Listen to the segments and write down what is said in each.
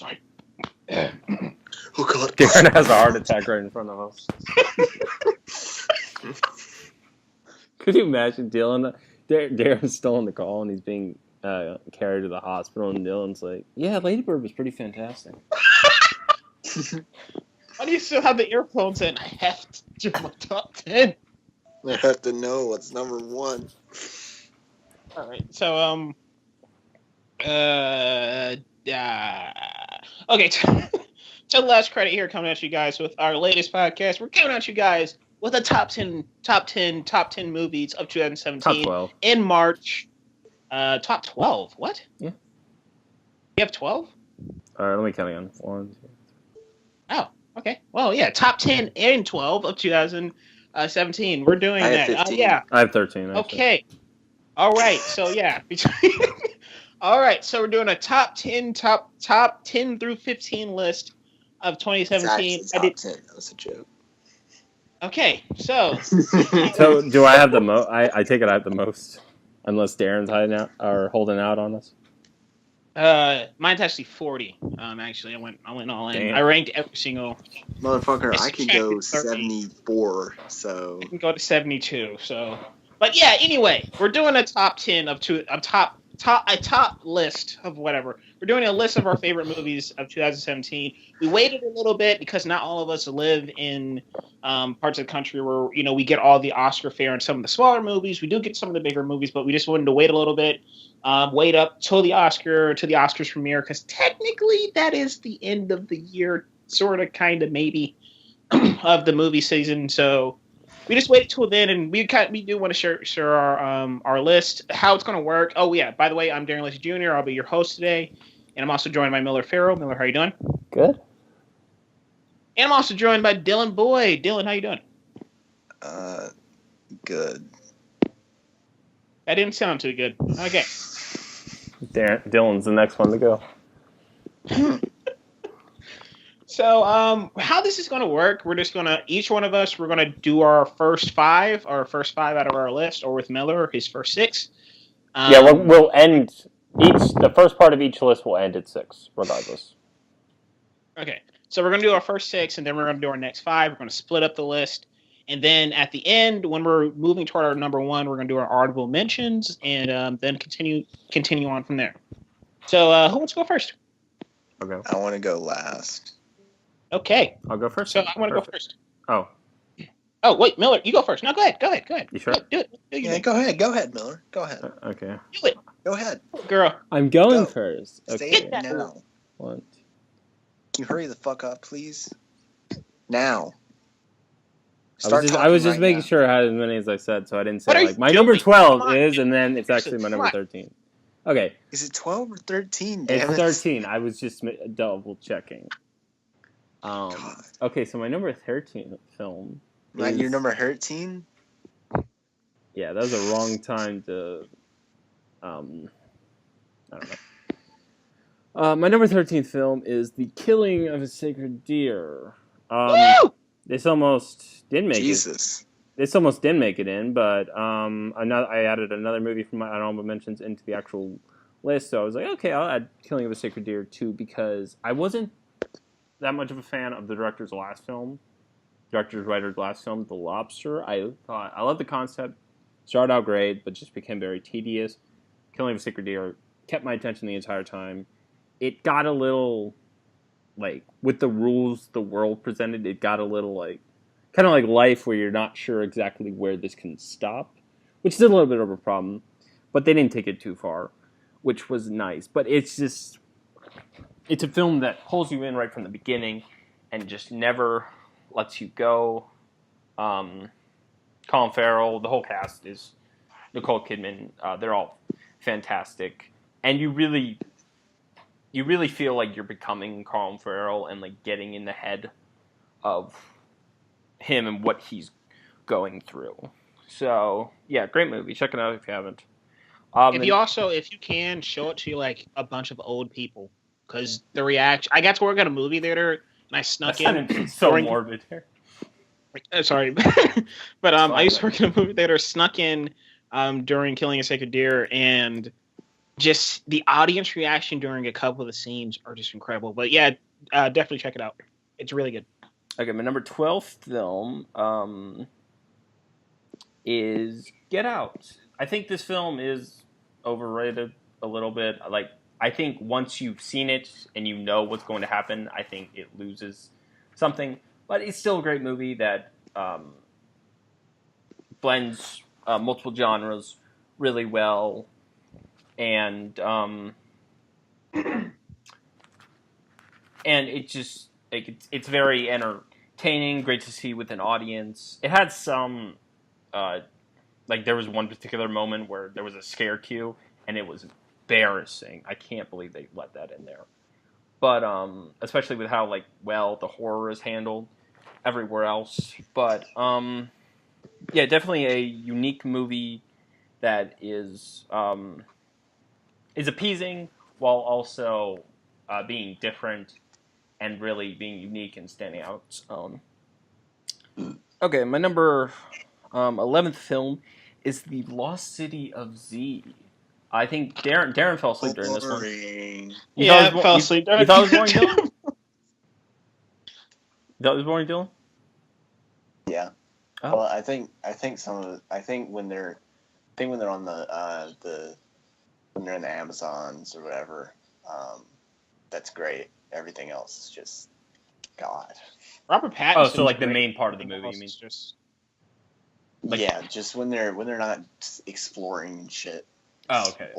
Sorry. Oh God. Darren has a heart attack right in front of us. Could you imagine Dylan? Darren's still on the call and he's being carried to the hospital, and Dylan's like, "Yeah, Lady Bird was pretty fantastic." Why do you still have the earphones in? I have to do my top 10. I have to know what's number one. All right. So okay. So the last credit here coming at you guys with our latest podcast. We're coming at you guys with a top 10 movies of 2017 Top 12 in March. Top 12. What? Yeah. You have 12? All right, let me count again. 1, 2. Oh, okay. Well, yeah, top 10 and 12 of 2017. We're doing that. 15. Yeah. I have 13. Actually. Okay. All right. So yeah. All right. So we're doing a top 10 through 15 list of 2017. It's actually top 10. That was a joke. Okay. So. So do I have the most? I take it I have the most, unless Darren's hiding out or holding out on us. Mine's actually 40. Actually, I went all in. Damn. I ranked every single. Motherfucker, I can go 30. 74. So I can go to 72. So, but yeah. Anyway, we're doing a top 10 of top list of whatever. We're doing a list of our favorite movies of 2017. We waited a little bit because not all of us live in parts of the country where we get all the Oscar fare and some of the smaller movies. We do get some of the bigger movies, but we just wanted to wait a little bit. Wait up till the Oscars premiere, because technically that is the end of the year, sort of, kind of, maybe, of the movie season. So we just waited till then, and we do want to share our list, how it's going to work. Oh yeah, by the way, I'm Darren Lacey Jr. I'll be your host today, and I'm also joined by Miller Farrell. Miller, how you doing? Good. And I'm also joined by Dylan Boyd. Dylan, how you doing? good. That didn't sound too good. Okay. Dylan's the next one to go. So, how this is going to work, we're just going to, each one of us, we're going to do our first five out of our list, or with Miller, his first 6. Yeah, we'll end the first part of each list will end at 6, regardless. Okay. So we're going to do our first 6, and then we're going to do our next 5. We're going to split up the list. And then at the end, when we're moving toward our number 1, we're going to do our honorable mentions, and then continue on from there. So, who wants to go first? I'll go. I want to go last. Okay. I'll go first. So I want to go first. Oh. Oh, wait, Miller, you go first. No, go ahead. You sure? Do it. Yeah, go ahead, Miller. Go ahead. Okay. Do it. Go ahead. Girl. I'm going Go. first. Say Okay. it now. 1. Can you hurry the fuck up, please? Now. I was just making sure I had as many as I said, so I didn't What are say, you like, my doing? number 12 Come on. is, and then it's actually my number Come on. 13. Okay. Is it 12 or 13? It's Damn it. 13. I was just double checking. God. Okay, so my number 13 film. Not your number 13? Yeah, that was a wrong time to. I don't know. My number 13 film is The Killing of a Sacred Deer. Woo! This almost didn't make it. Jesus. This almost didn't make it in, but I added another movie from my honorable mentions into the actual list. So I was like, okay, I'll add Killing of a Sacred Deer too, because I wasn't that much of a fan of the writer's writer's last film, The Lobster. I loved the concept. Started out great, but just became very tedious. Killing of a Sacred Deer kept my attention the entire time. It got a little, like, with the rules the world presented, it got a little, like, kind of like Life, where you're not sure exactly where this can stop, which is a little bit of a problem. But they didn't take it too far, which was nice. But it's just, it's a film that pulls you in right from the beginning and just never lets you go. Colin Farrell, the whole cast is Nicole Kidman. They're all fantastic, and you really feel like you're becoming Colin Farrell and like getting in the head of him and what he's going through. So yeah, great movie. Check it out if you haven't. If you can, show it to like a bunch of old people, because the reaction. I got to work at a movie theater and I snuck in. So morbid here. Sorry, but I used to work in a movie theater, snuck in during Killing a Sacred Deer, and just the audience reaction during a couple of the scenes are just incredible. But yeah, definitely check it out. It's really good. Okay, my number 12 film is Get Out. I think this film is overrated a little bit. Like, I think once you've seen it and you know what's going to happen, I think it loses something. But it's still a great movie that blends multiple genres really well, and it just like it's very entertaining, great to see with an audience. It had some like there was one particular moment where there was a scare cue, and it was embarrassing. I can't believe they let that in there. But especially with how like well the horror is handled everywhere else. But yeah, definitely a unique movie that is appeasing while also being different and really being unique and standing out. Okay, my number 11th film is The Lost City of Z. I think Darren fell asleep during this one. Yeah, I fell asleep. You thought it was boring, Dylan? You thought it was boring, Dylan? Yeah. Oh. Well, I think when they're on the when they're in the Amazons or whatever, that's great. Everything else is just God. Robert Pattinson. Oh, so like the main part of the movie, you mean? Just like, yeah, just when they're not exploring and shit. Oh, okay.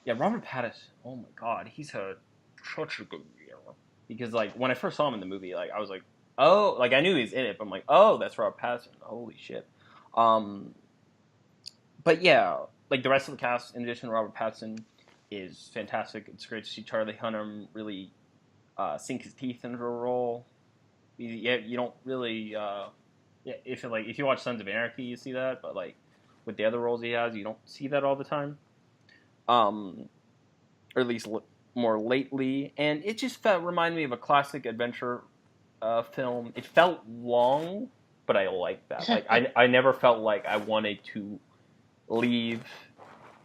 Yeah, Robert Pattinson. Oh my God, he's such a good hero. Because like when I first saw him in the movie, like I was like, oh, like I knew he was in it, but I'm like, oh, that's Robert Pattinson. Holy shit. But yeah, like the rest of the cast, in addition to Robert Pattinson, is fantastic. It's great to see Charlie Hunnam really sink his teeth into a role. You don't really, if you watch Sons of Anarchy, you see that, but like with the other roles he has, you don't see that all the time. Or at least more lately, and it just reminded me of a classic adventure film. It felt long, but I liked that. Like I never felt like I wanted to leave,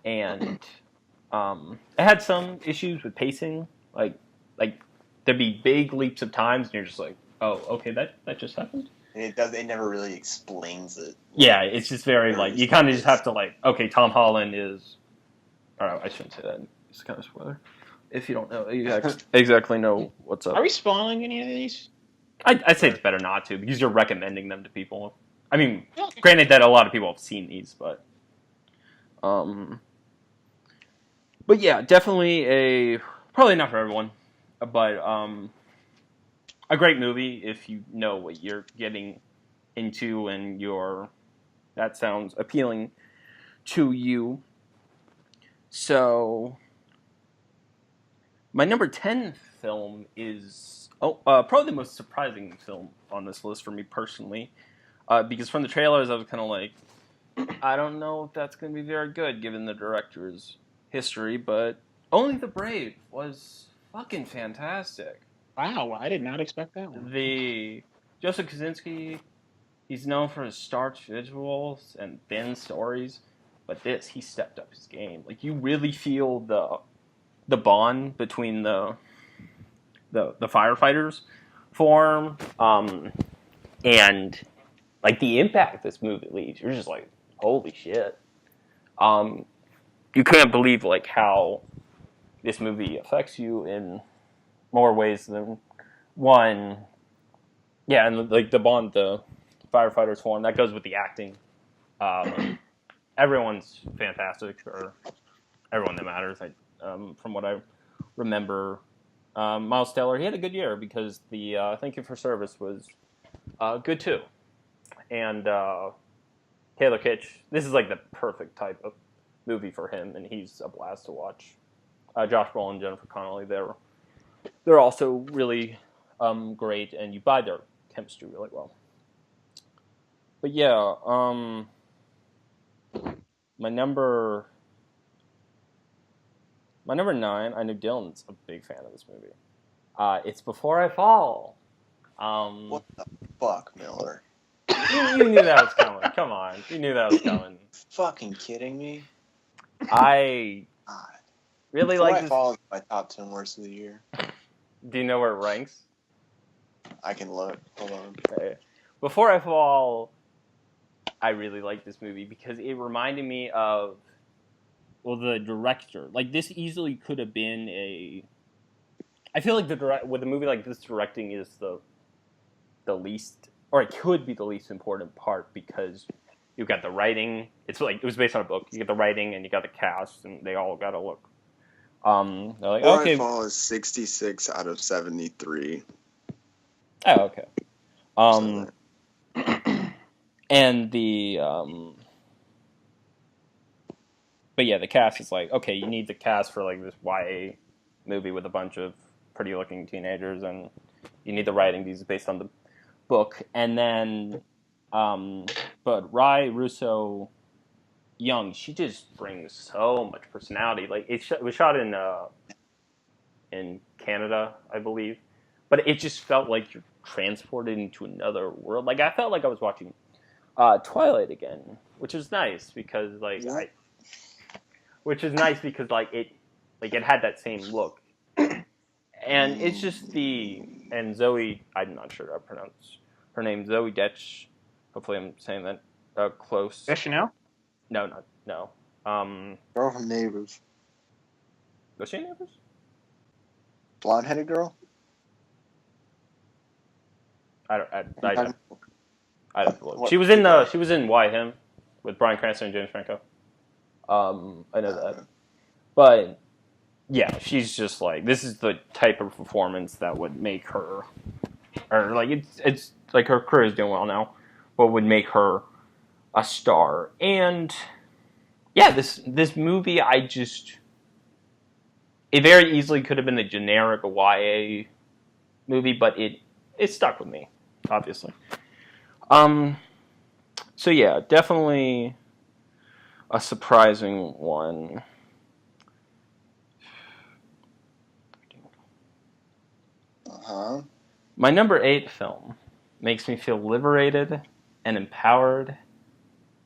and it had some issues with pacing. Like there'd be big leaps of times, and you're just like, oh, okay, that just happened. It never really explains it. Yeah, it's just very like you kind of just have to like, okay, Tom Holland is. Oh, I shouldn't say that. It's kind of a spoiler. If you don't know, you exactly know what's up. Are we spoiling any of these? I'd say it's better not to, because you're recommending them to people. I mean, granted that a lot of people have seen these, but yeah, definitely probably not for everyone, but a great movie if you know what you're getting into and that sounds appealing to you. So, my number 10 film is probably the most surprising film on this list for me personally, because from the trailers I was kind of like, I don't know if that's going to be very good given the director's history, but Only the Brave was fucking fantastic. Wow, I did not expect that one. The Joseph Kosinski, he's known for his starch visuals and thin stories, but he stepped up his game. Like you really feel the bond between the firefighters form, and like the impact this movie leaves. You're just like, holy shit. You can't believe like how this movie affects you in more ways than one. Yeah, and like the bond the firefighters form, that goes with the acting. Everyone's fantastic, or everyone that matters. From what I remember, Miles Teller, he had a good year because the Thank You for Service was good too. And Taylor Kitsch, this is like the perfect type of movie for him, and he's a blast to watch. Josh Brolin, Jennifer Connelly, they're also really great, and you buy their chemistry really well. But yeah, my number 9, I know Dylan's a big fan of this movie. It's Before I Fall. What the fuck, Miller? You knew that was coming. Come on. You knew that was coming. Fucking kidding me? I really Before like I this. Fall is my top 10 worst of the year. Do you know where it ranks? I can look. Hold on. Okay. Before I Fall, I really like this movie because it reminded me of, well, the director. Like, this easily could have been a. I feel like with a movie like this, directing is the least, or it could be the least important part because you've got the writing. It's like it was based on a book. You get the writing and you got the cast, and they all got to look. They're like, Before okay. I Fall is 66 out of 73. Oh, okay. So And the but yeah, the cast is like, okay, you need the cast for like this YA movie with a bunch of pretty looking teenagers, and you need the writing because it's based on the book. And then but Rai Russo Young, she just brings so much personality. Like it was shot in Canada, I believe, but it just felt like you're transported into another world. Like I felt like I was watching Twilight again, which is nice because like it had that same look, and it's just and Zoe, I'm not sure how to pronounce her name, Zoe Detch. Hopefully, I'm saying that close. Deschanel? No. girl from Neighbors. Was she in Neighbors? Blonde-headed girl? I don't know. She was in Why Him with Bryan Cranston and James Franco. I know that. But yeah, she's just like, this is the type of performance that would make her, or like it's like her career is doing well now, but would make her a star. And yeah, this movie, it very easily could have been a generic YA movie, but it stuck with me, obviously. So yeah, definitely a surprising one. My number 8 film makes me feel liberated and empowered.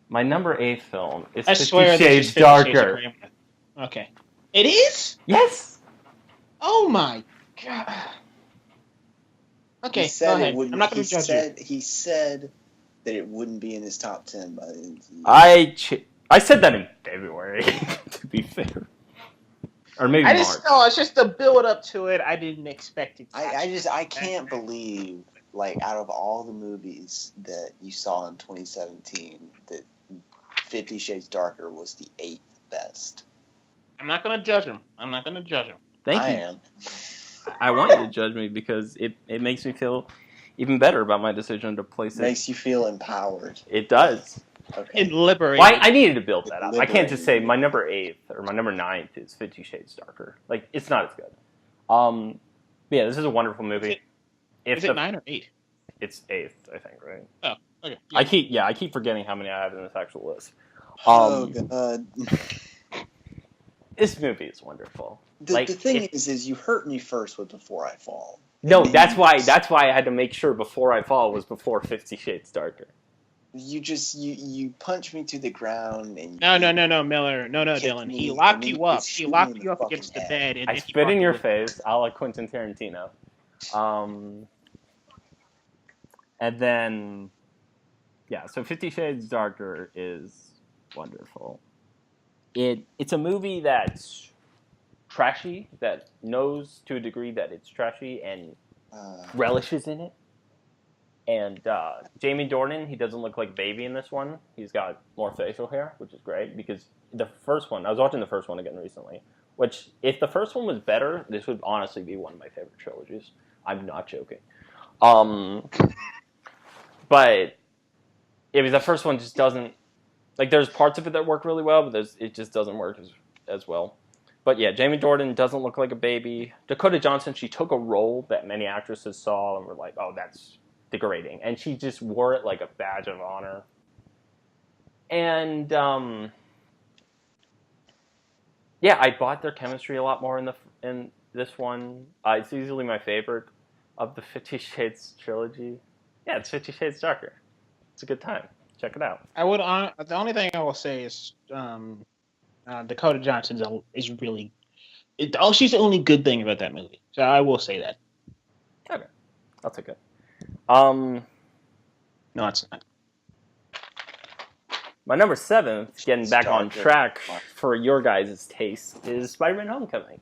My number 8 film is 50 Shades Darker. Okay. It is? Yes! Oh my god. Okay, go ahead. I'm not going to judge you. He said that it wouldn't be in his top 10 by the end of the year. I said that in February, to be fair. Or maybe March. It's just the build up to it. I didn't expect it. I can't believe, like, out of all the movies that you saw in 2017, that 50 Shades Darker was the 8th best. I'm not going to judge him. Thank you. I am. I want you to judge me because it makes me feel even better about my decision to place it. Makes you feel empowered. It does. Okay. And liberated. Well, I needed to build that up. I can't just say my number 8th or my number 9th is 50 Shades Darker. Like, it's not as good. But yeah, this is a wonderful movie. Is it 9 or 8? It's 8th, I think, right? Oh, okay. Yeah. I keep forgetting how many I have in this actual list. Oh god. This movie is wonderful. The thing is you hurt me first with Before I Fall. No, that's why I had to make sure Before I Fall was before 50 Shades Darker. You punch me to the ground and No, Miller. No, Dylan. He locked you up. He locked you up against the bed. And I spit in your face, a la Quentin Tarantino. And then, yeah, so 50 Shades Darker is wonderful. It's a movie that's trashy, that knows to a degree that it's trashy and relishes in it. And Jamie Dornan, he doesn't look like baby in this one. He's got more facial hair, which is great because the first one, I was watching the first one again recently, which if the first one was better, this would honestly be one of my favorite trilogies. I'm not joking. But the first one just doesn't, like, there's parts of it that work really well, but it just doesn't work as well. But yeah, Jamie Dornan doesn't look like a baby. Dakota Johnson, she took a role that many actresses saw and were like, oh, that's degrading. And she just wore it like a badge of honor. And, yeah, I bought their chemistry a lot more in this one. It's easily my favorite of the 50 Shades trilogy. Yeah, it's 50 Shades Darker. It's a good time. Check it out. The only thing I will say is Dakota Johnson is really She's the only good thing about that movie. So I will say that. Okay, I'll take it. No, it's not. My number 7, getting back on Darker. track for your guys' taste, is Spider-Man: Homecoming.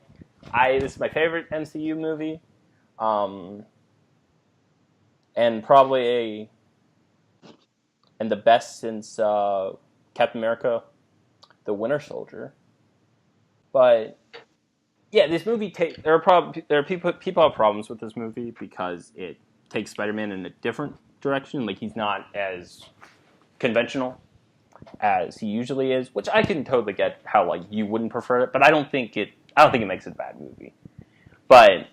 This is my favorite MCU movie, and probably the best since Captain America: The Winter Soldier. But yeah, this movie there are people have problems with this movie because it takes Spider-Man in a different direction. Like, he's not as conventional as he usually is, which I can totally get how, like, you wouldn't prefer it, but I don't think it makes it a bad movie. But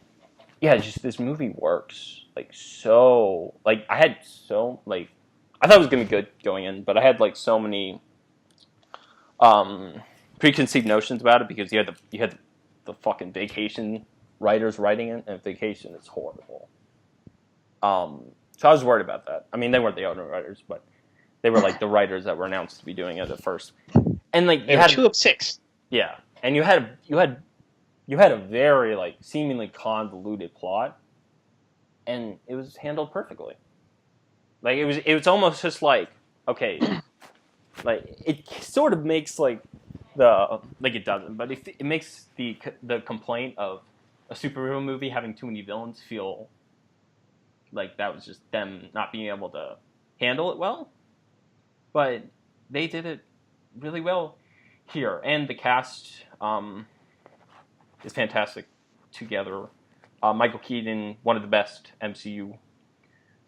yeah, just this movie works like so. Like, I thought it was gonna be good going in, but I had like so many preconceived notions about it because you had the fucking Vacation writers writing it, and Vacation is horrible. So I was worried about that. I mean, they weren't the owner writers, but they were like the writers that were announced to be doing it at first. And like, They were 2 of 6. Yeah, and you had a very like seemingly convoluted plot, and it was handled perfectly. Like, it was almost just like, okay, like, it sort of makes like it doesn't, but it makes the complaint of a superhero movie having too many villains feel like that was just them not being able to handle it well. But they did it really well here, and the cast is fantastic together. Michael Keaton, one of the best MCU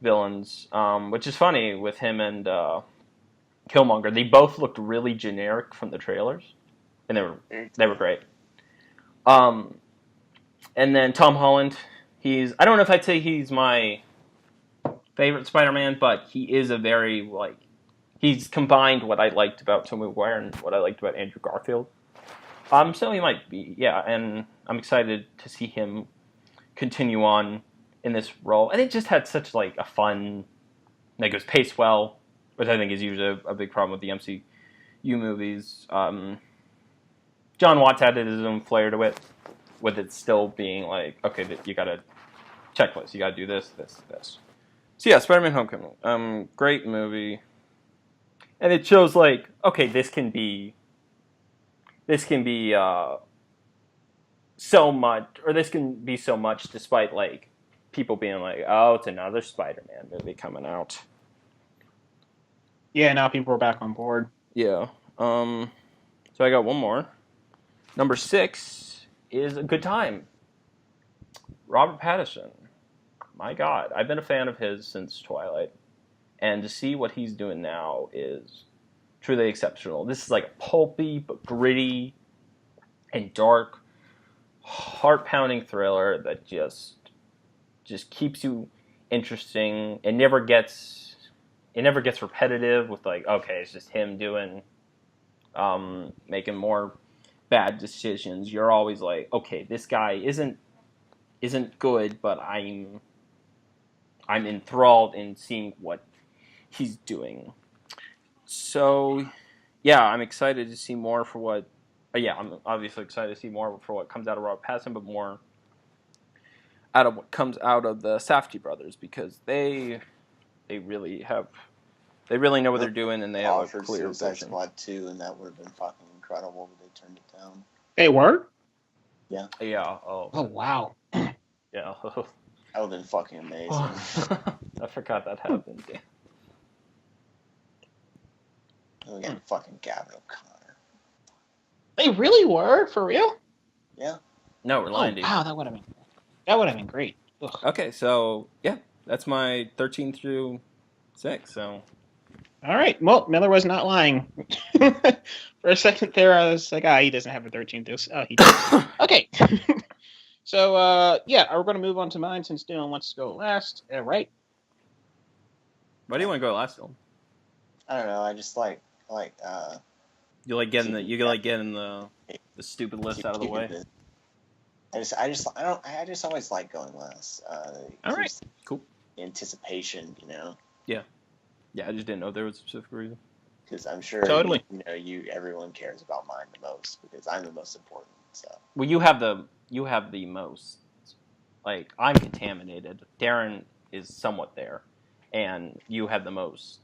villains, which is funny with him and Killmonger. They both looked really generic from the trailers, and they were great. And then Tom Holland, I don't know if I'd say he's my favorite Spider-Man, but he is a very, like, he's combined what I liked about Tobey Maguire and what I liked about Andrew Garfield. So he might be, yeah, and I'm excited to see him continue on in this role. And it just had such, like, a fun, like, it was paced well, which I think is usually a big problem with the MCU movies. John Watts added his own flair to it, with it still being like, okay, you gotta checklist, you gotta do this, this, this. So yeah, Spider-Man: Homecoming, great movie, and it shows like, okay, this can be so much, or this can be so much, despite like people being like, oh, it's another Spider-Man movie coming out. Yeah, now people are back on board. Yeah. So I got one more. Number 6 is A Good Time. Robert Pattinson. My God, I've been a fan of his since Twilight, and to see what he's doing now is truly exceptional. This is like a pulpy but gritty and dark, heart-pounding thriller that just keeps you interesting. It never gets repetitive with like, okay, it's just him doing making more bad decisions. You're always like, okay, this guy isn't good, but I'm enthralled in seeing what he's doing. So, yeah, I'm excited to see more for what. I'm obviously excited to see more for what comes out of Robert Pattinson, but more out of what comes out of the Safdie brothers, because they really know what they're doing, and they have a clear Suicide vision. Squad 2, and that would have been fucking incredible, but they turned it down. They were? Yeah. Yeah. Oh wow. Yeah. That would have been fucking amazing. I forgot that happened. We got fucking Gavin O'Connor. They really were? For real? Yeah. No, we're lying to you. Wow, that would have been great. Ugh. Okay, so yeah, that's my 13 through 6. So, all right. Well, Miller was not lying. For a second there, I was like, he doesn't have a 13 through. Oh, he does. Okay. So, we're going to move on to mine since Dylan wants to go last. Right? Why do you want to go last, Dylan? I don't know. I just like you like getting the stupid list out of the way. I just always like going last. All right. Cool. Anticipation, you know. Yeah. Yeah, I just didn't know there was a specific reason. Because I'm sure totally. everyone cares about mine the most because I'm the most important. So Well, you have the most. Like, I'm contaminated. Darren is somewhat there, and you have the most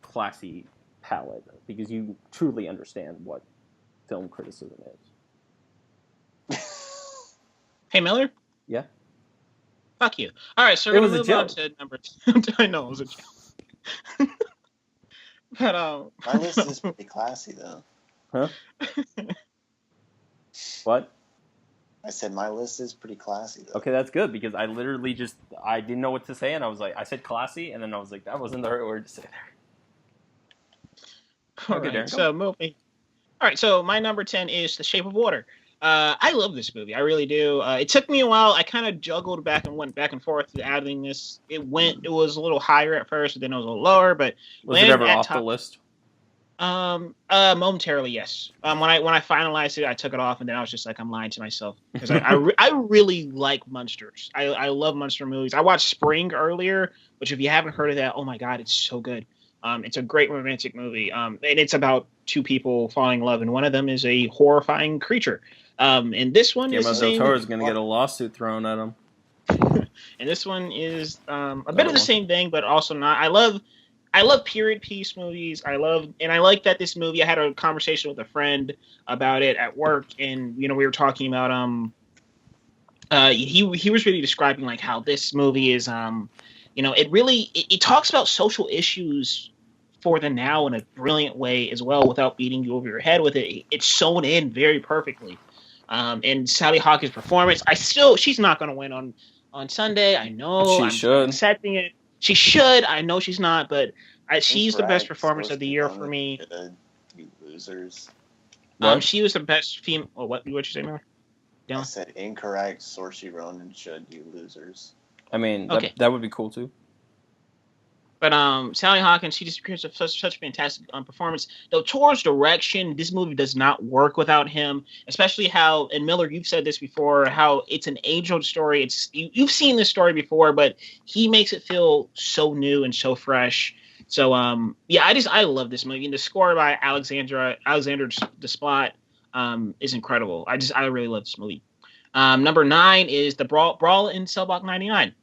classy palette because you truly understand what film criticism is. Hey Miller, Yeah, fuck you. All right, so it we're was gonna a move on joke. to number two. I know it was a joke, but my list is pretty classy though. Huh? What? I said my list is pretty classy though. Okay, that's good because I literally I didn't know what to say and I was like, I said classy and then I was like, that wasn't the right word to say there. all Okay, right, Darren, so moving. All right, so my number 10 is The Shape of Water. I love this movie. I really do. It took me a while. I kind of juggled back and went back and forth to adding this. It was a little higher at first, but then it was a little lower. But was it landed ever at off the top. list? Momentarily, yes. When I finalized it, I took it off, and then I was just like, I'm lying to myself because I really like monsters. I love monster movies. I watched Spring earlier, which if you haven't heard of that, oh my god, it's so good. It's a great romantic movie. And it's about two people falling in love, and one of them is a horrifying creature. And this one is the Guillermo del same. Toro is going to get a lawsuit thrown at him. And this one is a bit Another of the one. same thing, but also not. I love period piece movies. I like that this movie. I had a conversation with a friend about it at work, and we were talking about he was really describing like how this movie is it talks about social issues for the now in a brilliant way as well without beating you over your head with it. It's sewn in very perfectly. And Sally Hawkins' performance, she's not going to win on Sunday. I know. I'm accepting it. She should. I know she's not, but she's the best performance of the year for me. You losers. She was the best female. Oh, what you say, Miller? I said incorrect. Saoirse Ronan should. You losers. I mean, okay. that would be cool too. But Sally Hawkins, she just creates such a fantastic performance. Though Toro's direction, this movie does not work without him. Especially how, and Miller, you've said this before, how it's an age-old story. You've seen this story before, but he makes it feel so new and so fresh. So I love this movie. And the score by Alexander Desplat is incredible. I really love this movie. Number 9 is the Brawl in Cell Block 99.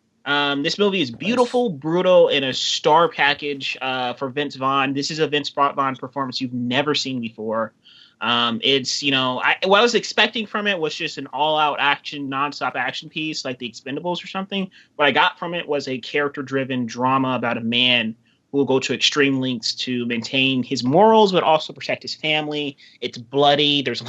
This movie is beautiful, brutal, and a star package for Vince Vaughn. This is a Vince Vaughn performance you've never seen before. It's what I was expecting from it was just an all-out action, nonstop action piece like The Expendables or something. What I got from it was a character-driven drama about a man who will go to extreme lengths to maintain his morals, but also protect his family. It's bloody. There's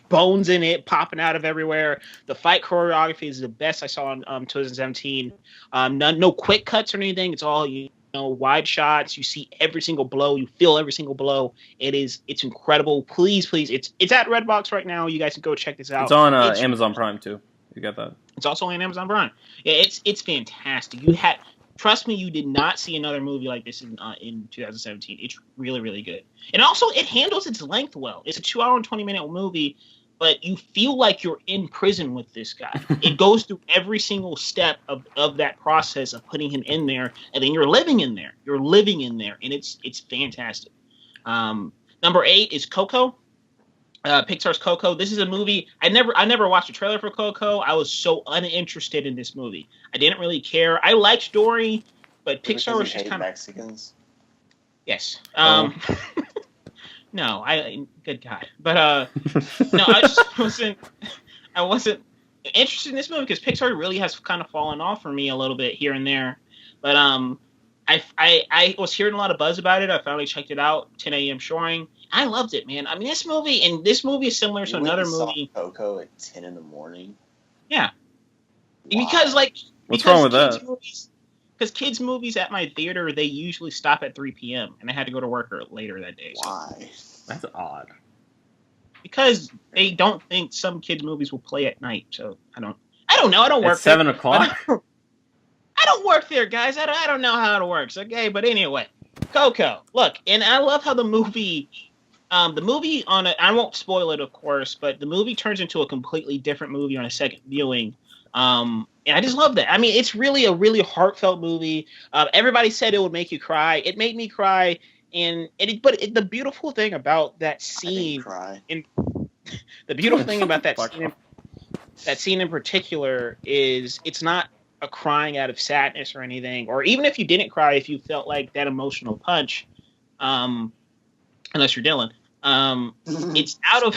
bones in it popping out of everywhere. The fight choreography is the best I saw in 2017. No quick cuts or anything. It's all wide shots. You see every single blow. You feel every single blow. It's incredible. Please, it's at Redbox right now. You guys can go check this out. It's on Amazon Prime too. You got that? It's also on Amazon Prime. Yeah, it's fantastic. Trust me, you did not see another movie like this in 2017. It's really, really good. And also, it handles its length well. It's a 2-hour and 20-minute movie, but you feel like you're in prison with this guy. It goes through every single step of that process of putting him in there, and then you're living in there. You're living in there, and it's fantastic. Number 8 is Coco. Pixar's Coco. This is a movie I never watched a trailer for Coco. I was so uninterested in this movie. I didn't really care. I liked Dory, but Pixar was just kind of Mexicans. Yes. No, good God. But no, I just wasn't interested in this movie because Pixar really has kind of fallen off for me a little bit here and there. But I was hearing a lot of buzz about it. I finally checked it out. 10 a.m. showing. I loved it, man. I mean, this movie is similar to another movie. Coco at 10 in the morning. Yeah, Wow. What's wrong with that? Because kids' movies at my theater, they usually stop at 3 p.m. and I had to go to work later that day. Why? That's odd. Because they don't think some kids' movies will play at night. So I don't know. I don't work. At 7 o'clock. I don't work there, guys. I don't know how it works. Okay, but anyway, Coco. Look, and I love how the movie I won't spoil it, of course, but the movie turns into a completely different movie on a second viewing. And I just love that. I mean, it's really a really heartfelt movie. Everybody said it would make you cry. It made me cry. The beautiful thing about that I didn't scene, cry. in the beautiful thing about that Fuck scene, off. that scene in particular is it's not a crying out of sadness or anything, or even if you didn't cry, if you felt like that emotional punch, um, unless you're Dylan, it's out of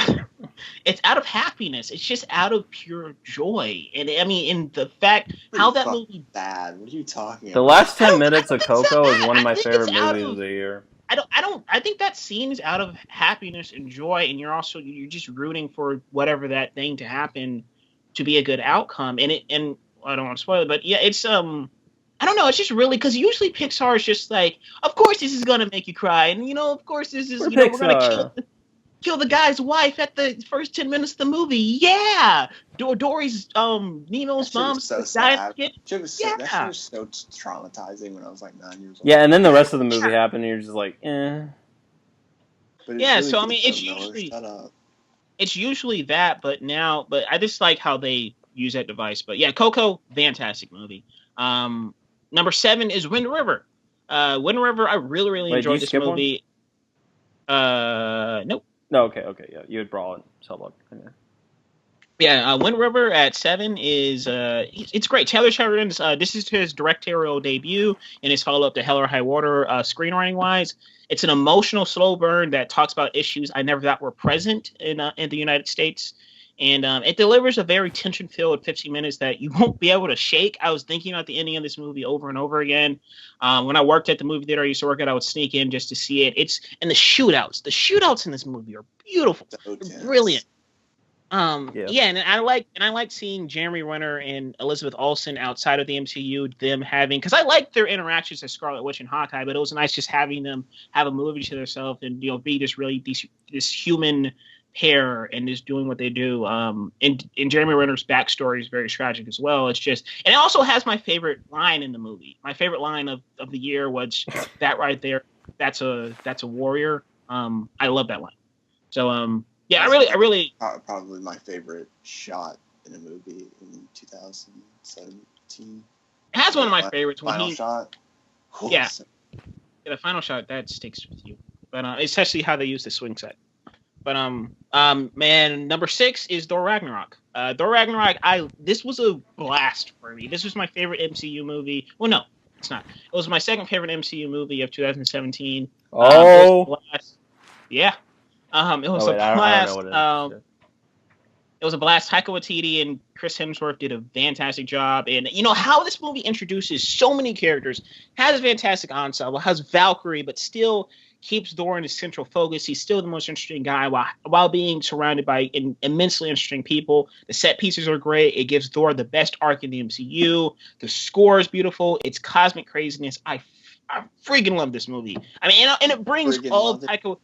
it's out of happiness. It's just out of pure joy, and I mean, in the fact Pretty how that fucking movie. bad. What are you talking The about? last I 10 don't. I minutes don't of think it's that Coco is bad. one of I my think it's favorite out movies of of. the year. I think that scene is out of happiness and joy, and you're just rooting for whatever that thing to happen to be a good outcome. And I don't want to spoil it, but yeah, it's I don't know, it's just really because usually Pixar is just like, of course this is gonna make you cry, and of course this is We're we're gonna Pixar. kill the guy's wife at the first 10 minutes of the movie. Yeah, Dory's That Nemo's shit was mom's so dying. sad. That shit Yeah, was so traumatizing when I was like 9 years old. Yeah, and then the rest of the movie happened, and you're just like, eh. But it's yeah. really So I good mean, though, Miller. Shut up. it's usually that, but I just like how they use that device. But yeah, Coco, fantastic movie. Um, Number 7 is Wind River. Wind River, I really really Wait, do you enjoyed this skip one? movie. Nope. No, okay, yeah. You had brought it. So look. Yeah, Wind River at 7 is it's great. Taylor Sheridan's this is his directorial debut and his follow up to Hell or High Water screenwriting wise. It's an emotional slow burn that talks about issues I never thought were present in the United States, and it delivers a very tension filled 15 minutes that you won't be able to shake. I was thinking about the ending of this movie over and over again. When I worked at the movie theater I used to work at, I would sneak in just to see it. It's and the shootouts. The shootouts in this movie are beautiful. So They're tense. brilliant. Yeah. Yeah, and I like seeing Jeremy Renner and Elizabeth Olsen outside of the MCU, them having because I like their interactions as Scarlet Witch and Hawkeye, but it was nice just having them have a movie to themselves and be just really this human pair and just doing what they do. And Jeremy Renner's backstory is very tragic as well. It's just and it also has my favorite line in the movie. My favorite line of the year was that right there. That's a warrior. I love that line. So yeah, I really Probably my favorite shot in a movie in 2017. has one of my favorites when Final he shot. yeah. The final shot that sticks with you, but especially how they use the swing set. But man, number 6 is Thor Ragnarok. Thor Ragnarok, this was a blast for me. This was my favorite MCU movie. Well, no, it's not. It was my second favorite MCU movie of 2017. It was a blast. Yeah. It was a blast. I don't know what it is. It was a blast. Taika Waititi and Chris Hemsworth did a fantastic job. And how this movie introduces so many characters, has a fantastic ensemble, has Valkyrie, but still keeps Thor in his central focus. He's still the most interesting guy while being surrounded by immensely interesting people. The set pieces are great. It gives Thor the best arc in the MCU. The score is beautiful. It's cosmic craziness. I freaking love this movie. I mean, and it brings all of Taika.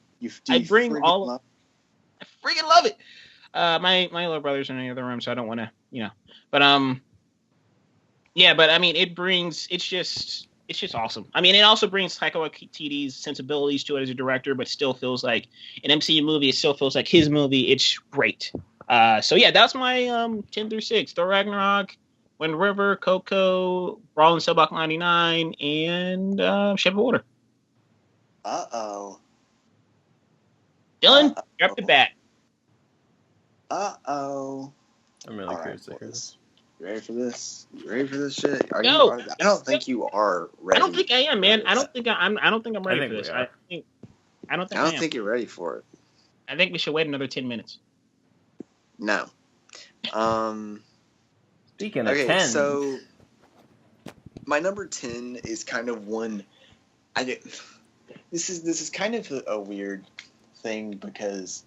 I freaking love it. My little brother's in the other room, so I don't want to, But yeah. But I mean, it's just awesome. I mean, it also brings Taika Waititi's sensibilities to it as a director, but still feels like an MCU movie. It still feels like his movie. It's great. So yeah, that's my 10 through 6: Thor Ragnarok, Wind River, Coco, Brawl in Cell Block 99, and Shape of Water. Dylan, grab the bat. I'm really curious to hear this. You ready for this? You ready for this shit? I don't think you are ready. I don't think I am, man. I don't think I'm ready for this. I don't think you're ready for it. I think we should wait another 10 minutes. No. Speaking of 10. So my number 10 is kind of one. This is kind of a weird thing because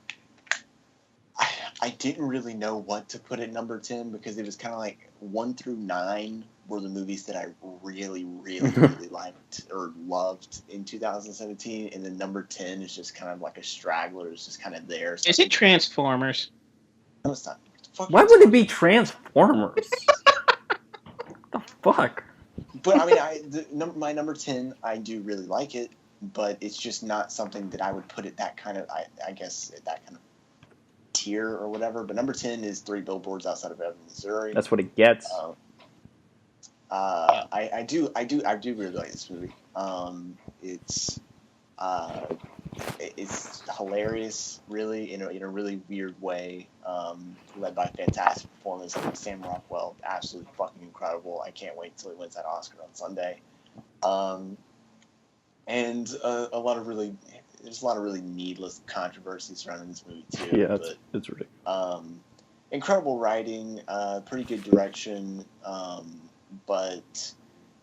I didn't really know what to put at number 10 because it was kind of like 1 through 9 were the movies that I really, really, really liked or loved in 2017, and then number 10 is just kind of like a straggler. It's just kind of there. So is it Transformers? No, it's not. Why would it be Transformers? What the fuck? But I mean, my number 10, I do really like it, but it's just not something that I would put at that kind of, I guess, at that kind of tier or whatever. But number 10 is 3 Billboards Outside of Ebbing, Missouri. That's what it gets. I do really like this movie. It's hilarious, really, in a really weird way. Led by fantastic performance. Sam Rockwell, absolutely fucking incredible. I can't wait until he wins that Oscar on Sunday. And there's a lot of really needless controversy surrounding this movie too. Yeah, it's ridiculous. Incredible writing, pretty good direction, but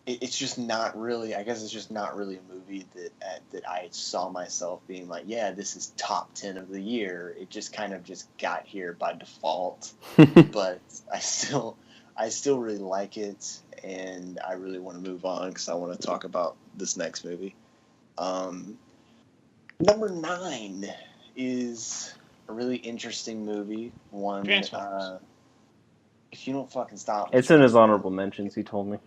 it's just not really. I guess it's just not really a movie that I saw myself being like, yeah, this is top 10 of the year. It just kind of just got here by default, but I still really like it, and I really want to move on because I want to talk about this next movie. Number 9 is a really interesting movie. One, Transformers. If you don't fucking stop. It's in his honorable mentions, he told me.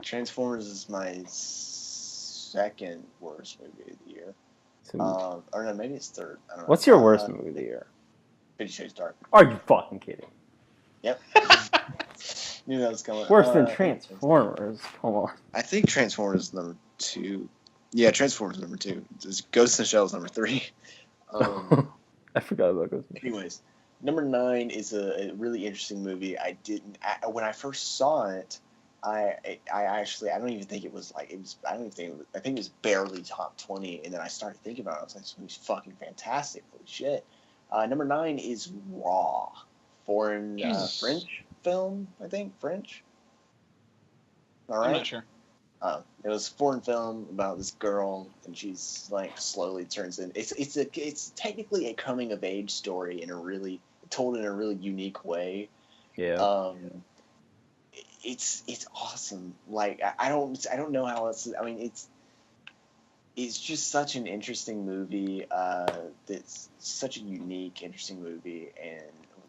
Transformers is my second worst movie of the year. So, Or no, maybe it's third. I don't know. what's your worst movie of the year? 50 Shades Dark. Are you fucking kidding? Yep. Knew that was coming. Worse than Transformers. Come on. I think Transformers is number 2. Yeah, Transformers is number 2. Ghost in the Shell is number 3. I forgot about Ghost in the Shell. Anyways, number 9 is a really interesting movie. When I first saw it, I don't even think it was like, I think it was barely top 20, and then I started thinking about it. I was like, this movie's fucking fantastic. Holy shit. Number 9 is Raw. Foreign, French film, I think. French? All right. I'm not sure. It was a foreign film about this girl, and she's like slowly turns in. It's technically a coming of age story told in a really unique way. Yeah. It's awesome. Like I don't know how else. I mean, it's just such an interesting movie. That's such a unique, interesting movie, and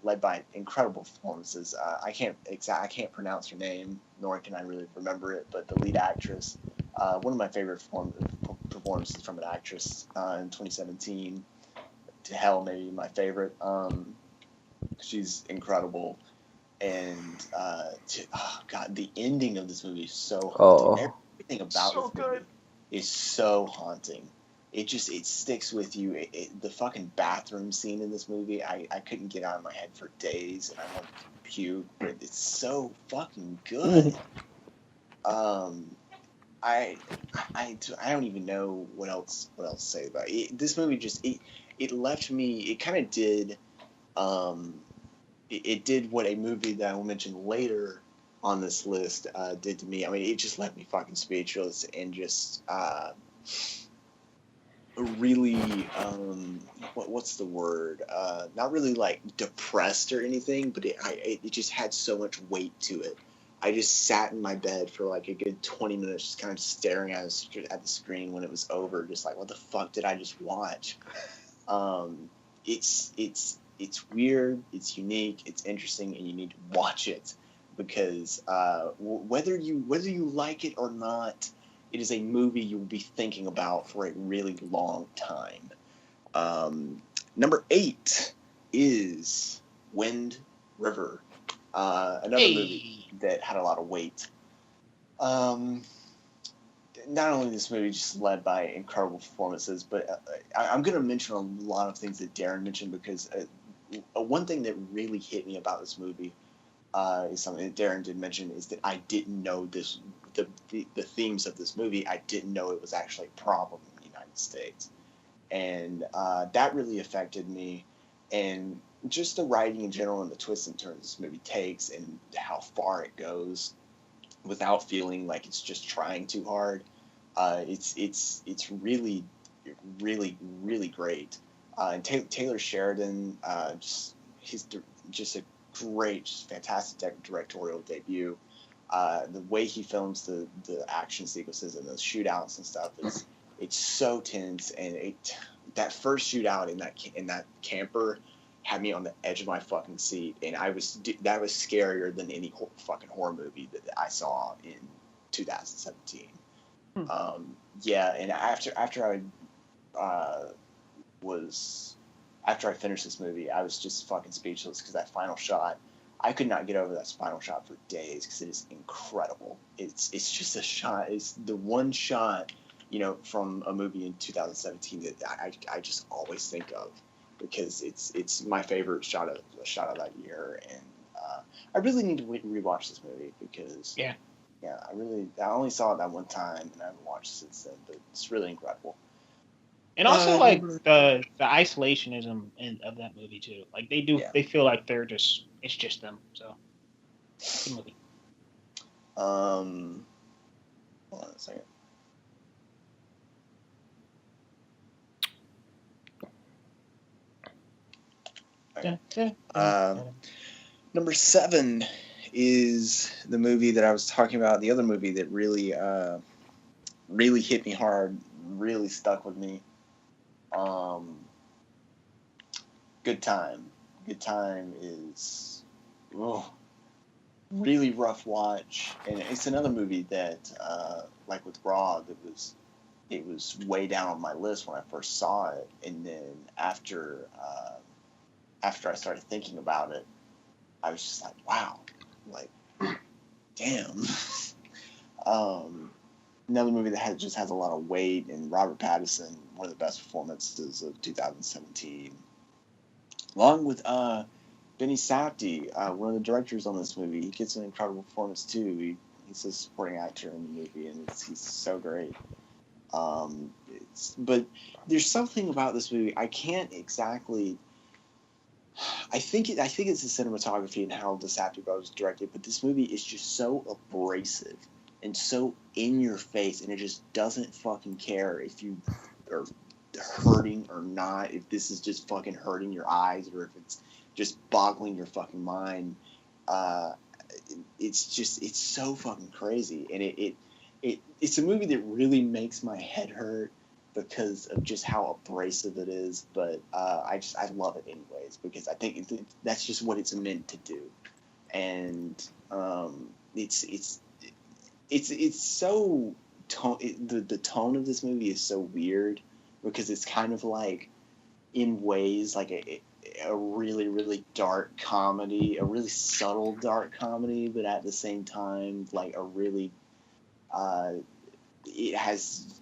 led by incredible performances. I can't pronounce her name, nor can I really remember it. But the lead actress, one of my favorite performances from an actress in 2017. To hell, maybe my favorite. She's incredible. And God, the ending of this movie is so haunting. Everything about so this movie is so haunting. It sticks with you. The fucking bathroom scene in this movie, I couldn't get out of my head for days, and I wanted to puke. But it's so fucking good. I don't even know what else to say about it. This movie it left me. It kind of did. It did what a movie that I will mention later on this list did to me. I mean, it just left me fucking speechless and just really what's the word? Not really like depressed or anything, but it just had so much weight to it. I just sat in my bed for like a good 20 minutes, just kind of staring at the screen when it was over, just like, what the fuck did I just watch? It's weird, it's unique, it's interesting, and you need to watch it because whether you like it or not, it is a movie you will be thinking about for a really long time. Number 8 is Wind River, another movie that had a lot of weight. Not only this movie just led by incredible performances, but I'm going to mention a lot of things that Darren mentioned because one thing that really hit me about this movie is something that Darren did mention, is that I didn't know the themes of this movie. I didn't know it was actually a problem in the United States, and that really affected me. And just the writing in general and the twists and turns this movie takes and how far it goes without feeling like it's just trying too hard. It's really, really, really great. And Taylor Sheridan, he's just a great, just fantastic directorial debut. The way he films the action sequences and the shootouts and stuff it's so tense, and that first shootout in that camper had me on the edge of my fucking seat, and that was scarier than any fucking horror movie that I saw in 2017. Yeah, and after I finished this movie, I was just fucking speechless because that final shot, I could not get over that final shot for days because it is incredible. It's just a shot. It's the one shot from a movie in 2017 that I just always think of because it's my favorite shot of that year, and I really need to rewatch this movie because Yeah, I only saw it that one time and I haven't watched it since then, but it's really incredible. and also like the isolationism of that movie too. Like they feel like it's just them. So good movie. Hold on a second. Okay. Number 7 is the movie that I was talking about. The other movie that really, really hit me hard, really stuck with me. Good Time. Good Time is really rough watch, and it's another movie that, like with Rob, it was way down on my list when I first saw it, and then after I started thinking about it, I was just like, wow, like, damn. Another movie that just has a lot of weight, and Robert Pattinson, one of the best performances of 2017, along with Benny Safdie, one of the directors on this movie. He gets an incredible performance too. He's a supporting actor in the movie, and he's so great. But there's something about this movie I can't exactly. I think it's the cinematography and how the Safdie brothers directed, but this movie is just so abrasive and so in your face, and it just doesn't fucking care if you are hurting or not, if this is just fucking hurting your eyes or if it's just boggling your fucking mind. It's so fucking crazy, and it's a movie that really makes my head hurt because of just how abrasive it is, but I love it anyways because I think that's just what it's meant to do, and it's so the tone of this movie is so weird because it's kind of like in ways like a really really dark comedy, a really subtle dark comedy, but at the same time like a really it has.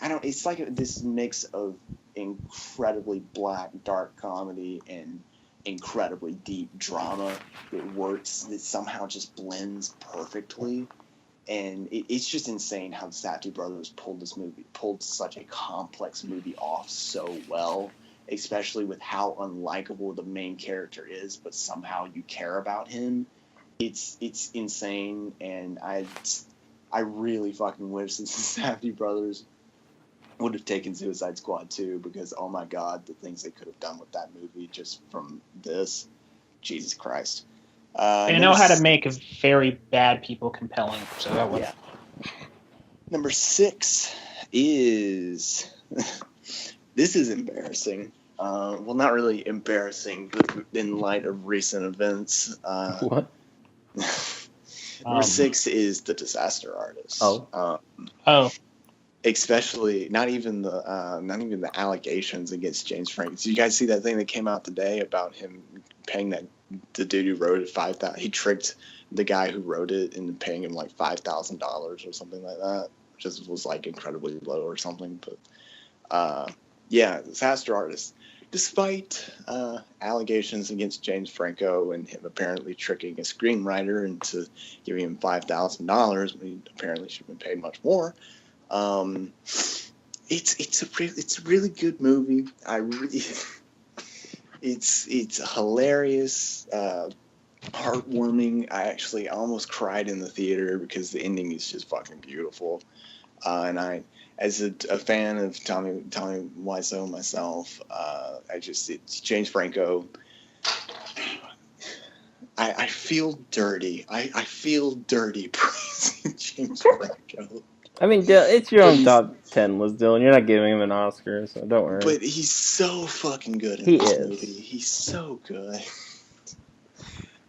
It's like this mix of incredibly black, dark comedy and incredibly deep drama that works, that somehow just blends perfectly. And it's just insane how the Safdie brothers pulled such a complex movie off so well, especially with how unlikable the main character is, but somehow you care about him. It's insane, and I really fucking wish that the Safdie brothers would have taken Suicide Squad 2 because, oh my god, the things they could have done with that movie just from this. Jesus Christ. They know how to make very bad people compelling. So that was. Yeah. Number 6 is... this is embarrassing. Well, not really embarrassing, but in light of recent events. What? Number 6 is The Disaster Artist. Oh. Especially not even the allegations against James Franco. Did you guys see that thing that came out today about him paying the dude who wrote it $5,000? He tricked the guy who wrote it into paying him like $5,000 or something like that, which just was like incredibly low or something. But yeah, Disaster Artist. Despite allegations against James Franco and him apparently tricking a screenwriter into giving him $5,000, when he apparently should have been paid much more. It's a really good movie. It's hilarious, heartwarming. I actually almost cried in the theater because the ending is just fucking beautiful. And I, as a fan of Tommy Wiseau myself, it's James Franco. I feel dirty. I feel dirty praising James Franco. I mean, it's your own top 10 list, Dylan. You're not giving him an Oscar, so don't worry. But he's so fucking good in this movie. He's so good.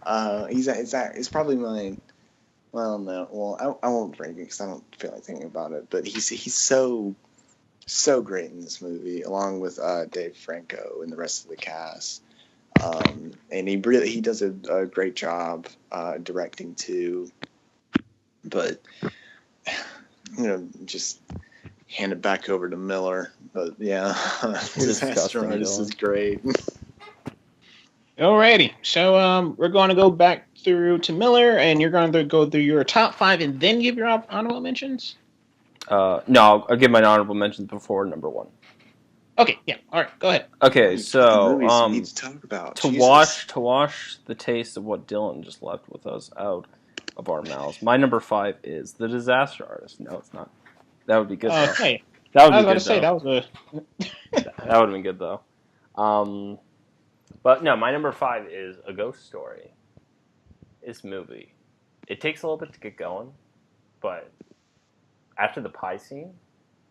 It's probably my... Well, no. Well, I won't rank it because I don't feel like thinking about it. But he's so great in this movie, along with Dave Franco and the rest of the cast. And he does a great job directing too. But just hand it back over to Miller. But yeah, Disaster disgusting, Artist Dylan. is great. Alrighty, so we're going to go back through to Miller, and you're going to go through your top 5 and then give your honorable mentions. No, I'll give my honorable mentions before number 1. Okay, yeah, all right, go ahead. Okay, so movies we need to talk about. to Jesus. wash the taste of what Dylan just left with us out of our mouths. My number 5 is The Disaster Artist. No, it's not. That would be good though. Okay, That would I was be about good to say though. that was a. That would have been good though. But no, my number 5 is A Ghost Story. This movie, it takes a little bit to get going, but after the pie scene,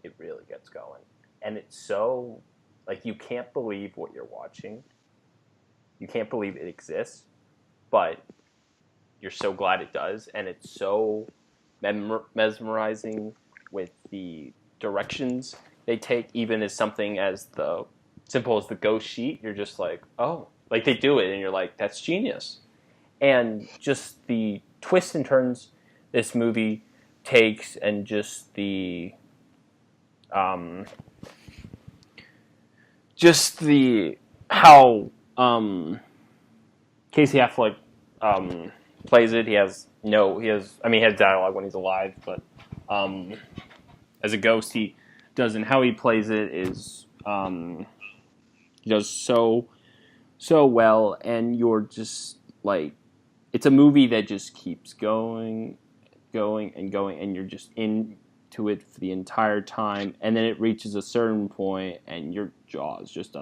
it really gets going, and it's so like you can't believe what you're watching. You can't believe it exists, but you're so glad it does, and it's so mesmerizing with the directions they take, even as something as the simple as the ghost sheet. You're just like, oh, like they do it, and you're like, that's genius. And just the twists and turns this movie takes, and just the how Casey Affleck plays it. He has dialogue when he's alive, but as a ghost, he doesn't. How he plays it is he does so well, and you're just like, it's a movie that just keeps going, and you're just into it for the entire time, and then it reaches a certain point, and your jaw is just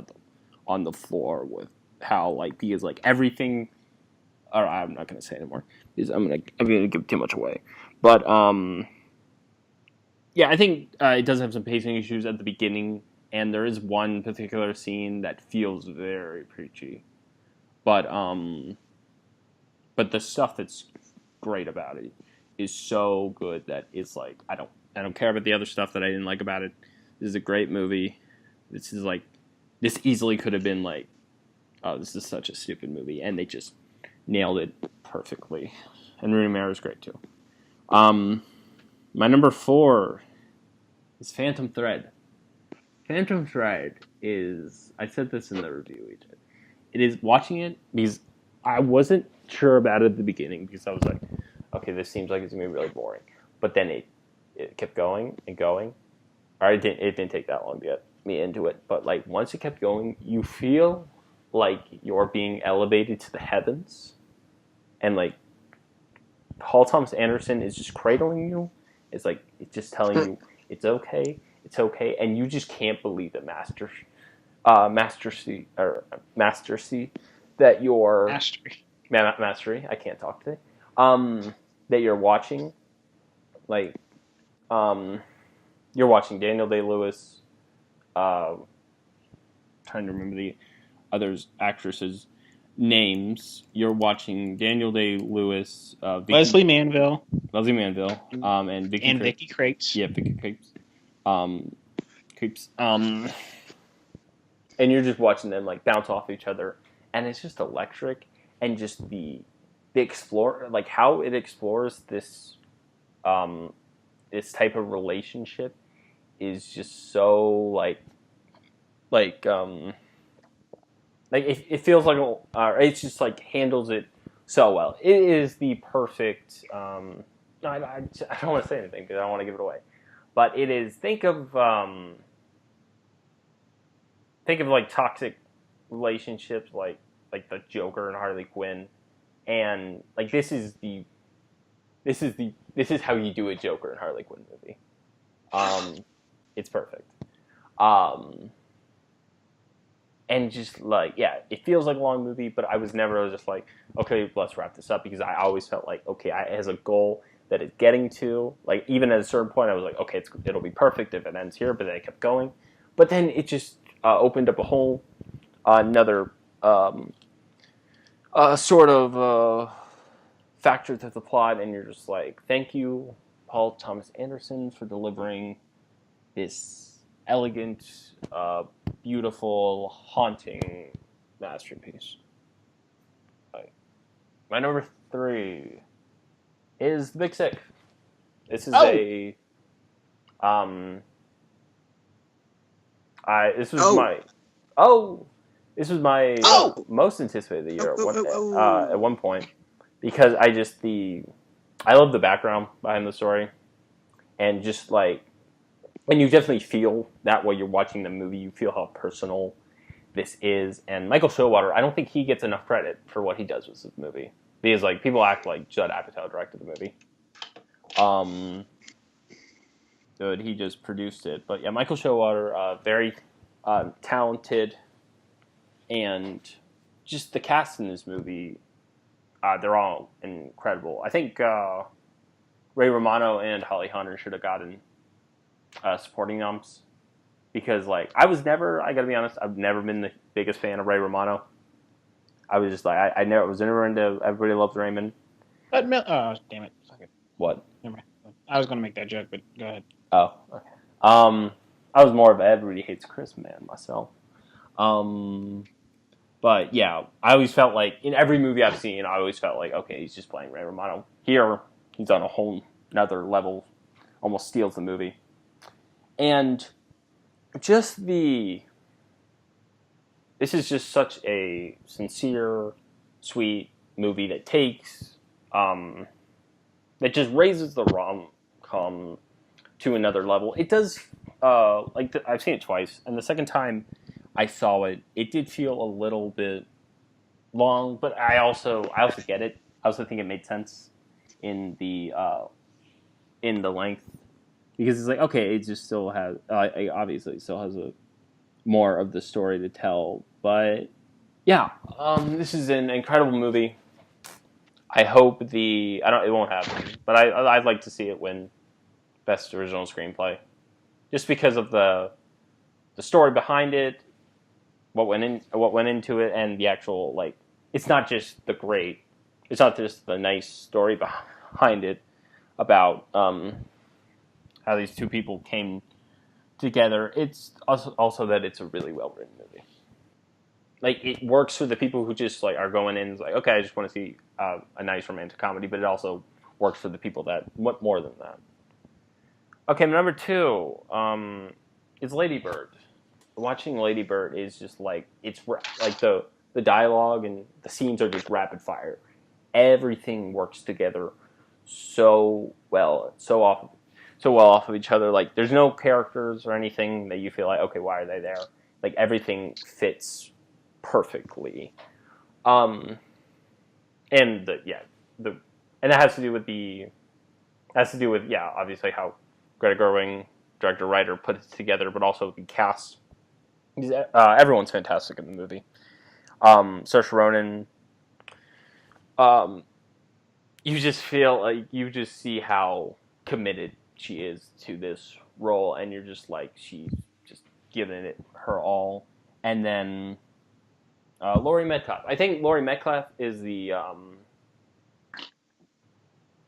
on the floor with how because everything. Or I'm not going to say anymore because I'm going to give too much away. But yeah, I think it does have some pacing issues at the beginning, and there is one particular scene that feels very preachy. But the stuff that's great about it is so good that it's like I don't care about the other stuff that I didn't like about it. This is a great movie. This easily could have been oh, this is such a stupid movie, and they just nailed it perfectly. And Rooney Mara is great too. My number 4 is Phantom Thread. Phantom Thread is, I said this in the review we did. It is watching it because I wasn't sure about it at the beginning because I was like, okay, this seems like it's gonna be really boring. But then it kept going and going. Or it didn't take that long to get me into it. But once it kept going, you feel like you're being elevated to the heavens, and Paul Thomas Anderson is just cradling you. It's just telling you it's okay, and you just can't believe that Master C that you're Mastery. I can't talk today. That you're watching, you're watching Daniel Day-Lewis. Trying to remember the others actresses' names. You're watching Daniel Day-Lewis, Leslie Manville, and Vicky Krieps. Yeah, Vicky Krieps. Creeps. And you're just watching them bounce off each other, and it's just electric, and just the explore how it explores this this type of relationship is just so it feels it's just handles it so well. It is the perfect. I don't want to say anything because I don't want to give it away, but it is. Think of toxic relationships like the Joker and Harley Quinn, and this is how you do a Joker and Harley Quinn movie. It's perfect. And just it feels like a long movie, but I was never just okay, let's wrap this up, because I always felt okay, it has a goal that it's getting to. Even at a certain point, I was okay, it'll be perfect if it ends here, but then it kept going. But then it just opened up a whole another sort of factor to the plot, and you're just thank you, Paul Thomas Anderson, for delivering this elegant, beautiful, haunting masterpiece. My number 3 is The Big Sick. This is This was Oh. my this was my most anticipated of the year at one point, because I love the background behind the story, and just like, and you definitely feel that while you're watching the movie. You feel how personal this is, and Michael Showalter, I don't think he gets enough credit for what he does with this movie, because like people act like Judd Apatow directed the movie. Good, he just produced it, but yeah, Michael Showalter, very talented, and just the cast in this movie, they're all incredible. I think Ray Romano and Holly Hunter should have gotten supporting noms, because like I gotta be honest, I've never been the biggest fan of Ray Romano. I was just like I never was never into Everybody Loves Raymond. But damn it! Fuck it. What? Never mind. I was gonna make that joke, but go ahead. Oh, okay. I was more of a Everybody Hates Chris man myself. But yeah, I always felt like in every movie I've seen, I always felt like, okay, he's just playing Ray Romano. Here, he's on a whole another level, almost steals the movie. And this is just such a sincere, sweet movie that that just raises the rom-com to another level. It does, I've seen it twice, and the second time I saw it, it did feel a little bit long, but I also get it. I also think it made sense in the length, because it's like, okay, it just still has obviously it still has more of the story to tell, but yeah, this is an incredible movie. I hope it won't happen, but I'd like to see it win Best Original Screenplay, just because of the story behind it, what went into it, and the actual, like, it's not just the nice story behind it about how these two people came together. It's also that it's a really well written movie. Like, it works for the people who just like are going in like, okay, I just want to see a nice romantic comedy, but it also works for the people that want more than that. Okay, number 2 is Lady Bird. Watching Lady Bird is just like, it's like the dialogue and the scenes are just rapid fire. Everything works together so well off of each other. Like, there's no characters or anything that you feel like, okay, why are they there? Like, everything fits perfectly. And it has to do with obviously how Greta Gerwig, director writer, put it together, but also the cast. Everyone's fantastic in the movie. Saoirse Ronan. You just feel like you just see how committed she is to this role, and you're just like, she's just giving it her all. And then Laurie Metcalf. I think Laurie Metcalf is the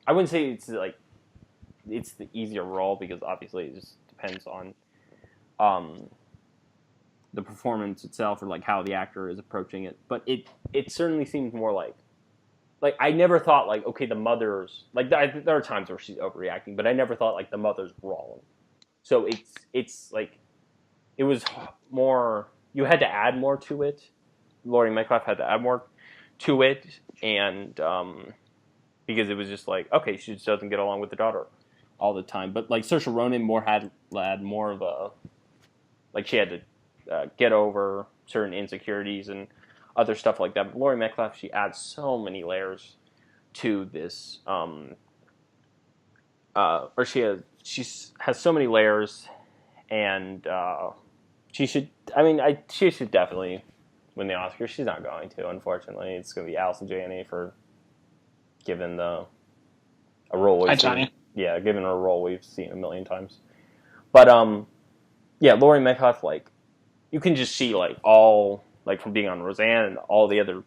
I wouldn't say it's the easier role, because obviously it just depends on the performance itself, or like how the actor is approaching it. But it certainly seems more like I never thought like, okay, the mother's like, there are times where she's overreacting, but I never thought like the mother's wrong. So it's like, it was more, you had to add more to it. Laurie Metcalf had to add more to it, and because it was just like, okay, she just doesn't get along with the daughter all the time. But like Saoirse Ronan had more of a, like, she had to get over certain insecurities and other stuff like that. But Laurie Metcalf, she adds so many layers to this, or she has so many layers, and she should definitely win the Oscar. She's not going to, unfortunately. It's going to be Allison Janney for giving a role. Given her a role we've seen a million times. But Laurie Metcalf, like, you can just see like all, like, from being on Roseanne and all the other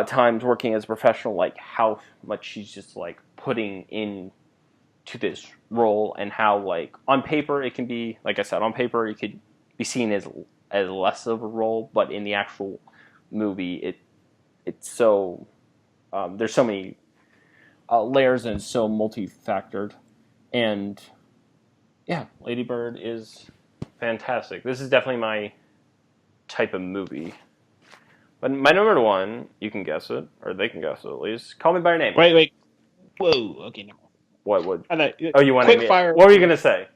times working as a professional, like how much she's just like putting in to this role, and how like on paper it can be, like I said, on paper it could be seen as less of a role, but in the actual movie it's so there's so many layers, and it's so multi-factored. And yeah, Lady Bird is fantastic. This is definitely my type of movie. But my number one, you can guess it, or they can guess it at least. Call Me by Your Name. Wait. Whoa. Okay, no. What would? I thought, Oh, you want quick to? fire. What were you gonna say?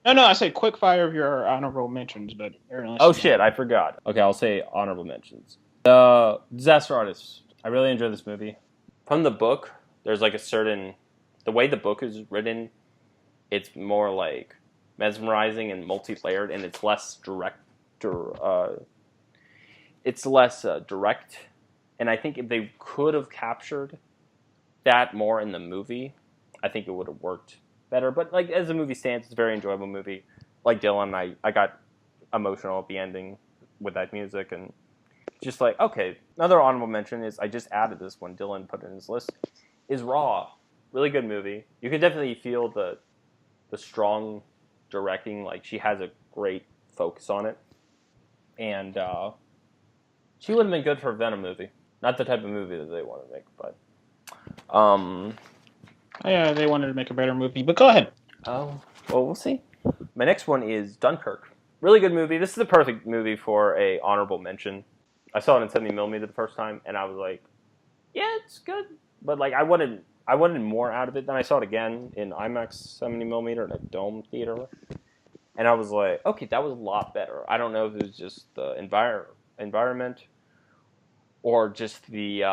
No. I said quick fire of your honorable mentions, but Oh shit, I forgot. Okay, I'll say honorable mentions. The Disaster Artist. I really enjoy this movie. From the book, there's like a certain, the way the book is written, it's more like mesmerizing and multi-layered, and it's less direct. It's less direct, and I think if they could have captured that more in the movie, I think it would have worked better. But like as the movie stands, it's a very enjoyable movie. Like Dylan, I got emotional at the ending with that music, and just like, okay, another honorable mention is, I just added this one, Dylan put it in his list, is Raw. Really good movie. You can definitely feel the strong directing. Like, she has a great focus on it. And she would have been good for a Venom movie. Not the type of movie that they want to make, but Yeah, they wanted to make a better movie, but go ahead. oh, well, we'll see. My next one is Dunkirk. Really good movie. This is the perfect movie for a honorable mention. I saw it in 70mm the first time, and I was like, yeah, it's good. But like, I wanted more out of it. Then I saw it again in IMAX 70mm in a dome theater, and I was like, okay, that was a lot better. I don't know if it was just the environment, or just the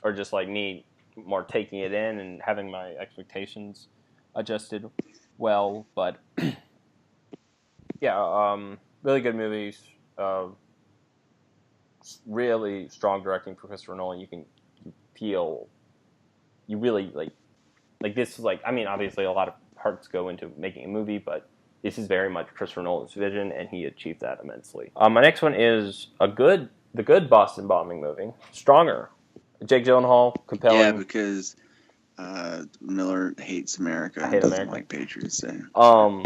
or just like me more taking it in and having my expectations adjusted well. But yeah, really good movies. Really strong directing for Christopher Nolan. You can feel, you really like this is like, I mean, obviously a lot of hearts go into making a movie, but this is very much Christopher Nolan's vision, and he achieved that immensely. My next one is the good Boston bombing movie, Stronger. Jake Gyllenhaal, compelling. Yeah, because Miller hates America and doesn't like Patriots. So.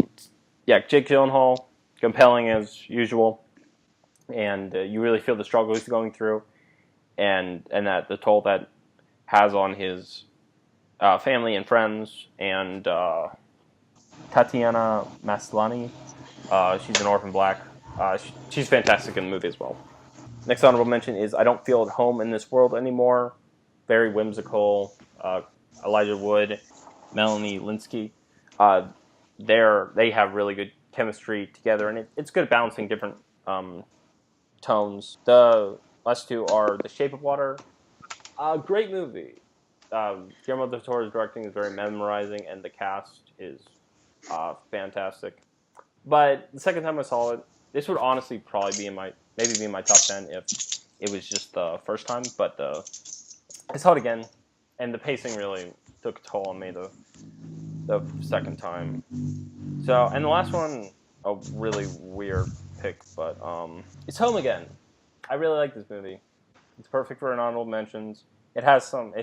Yeah, Jake Gyllenhaal, compelling as usual, and you really feel the struggle he's going through, and that the toll that has on his family and friends, and Tatiana Maslany, she's an orphan black. She's fantastic in the movie as well. Next honorable mention is I Don't Feel at Home in This World Anymore. Very whimsical. Elijah Wood, Melanie Linsky. They have really good chemistry together, and it's good at balancing different tones. The last two are The Shape of Water. Great movie. Guillermo del Toro's directing is very mesmerizing, and the cast is fantastic. But the second time I saw it, this would honestly probably be in my top 10 if it was just the first time. But I saw it again, and the pacing really took a toll on me the second time. So, and the last one, a really weird pick, but it's Home Again. I really like this movie. It's perfect for an honorable mentions. It has some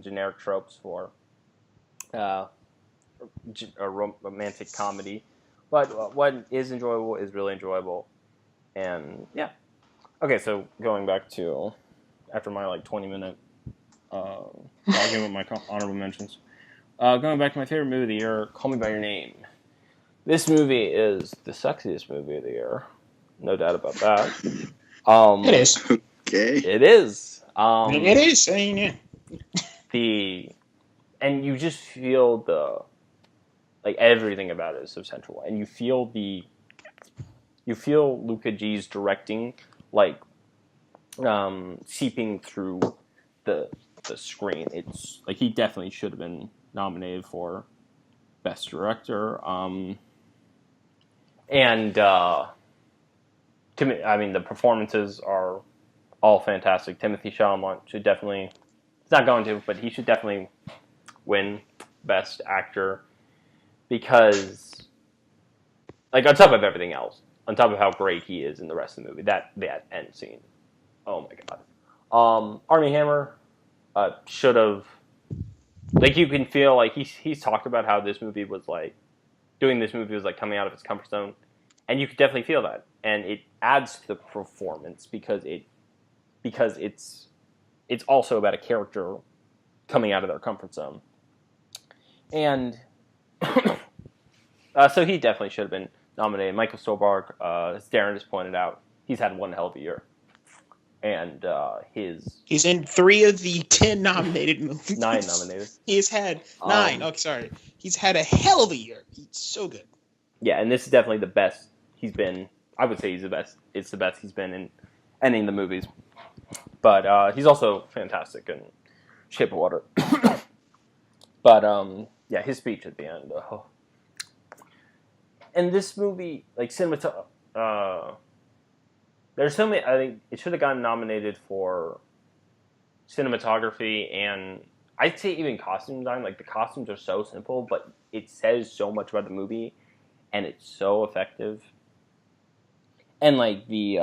generic tropes for a romantic comedy, but what is enjoyable is really enjoyable. And yeah. Okay, so going back to, after my 20-minute argument with my honorable mentions, going back to my favorite movie of the year, Call Me by Your Name. This movie is the sexiest movie of the year, no doubt about that. It is. Okay. It is. It is. Yeah. And you just feel everything about it is so sensual, and you feel Luca G's directing seeping through the screen. It's like he definitely should have been nominated for Best Director. And to me, I mean, the performances are all fantastic. Timothy Chalamet should definitely, he's not going to, but he should definitely win Best Actor, because, on top of everything else, on top of how great he is in the rest of the movie, that end scene, oh my god. Armie Hammer should have, you can feel he's talked about how this movie was doing this movie was coming out of his comfort zone, and you could definitely feel that, and it adds to the performance because it's also about a character coming out of their comfort zone. And so he definitely should have been nominated. Michael Stuhlbarg, as Darren just pointed out, he's had one hell of a year. And he's in 3 of the 10 nominated movies. 9 nominated. He's had 9. Sorry. He's had a hell of a year. He's so good. Yeah, and this is definitely the best he's been. I would say he's the best. It's the best he's been in any of the movies. But he's also fantastic in Shape of Water. But yeah, his speech at the end. And this movie, like there's so many. I think it should have gotten nominated for cinematography and I'd say even costume design. Like the costumes are so simple, but it says so much about the movie, and it's so effective. And like the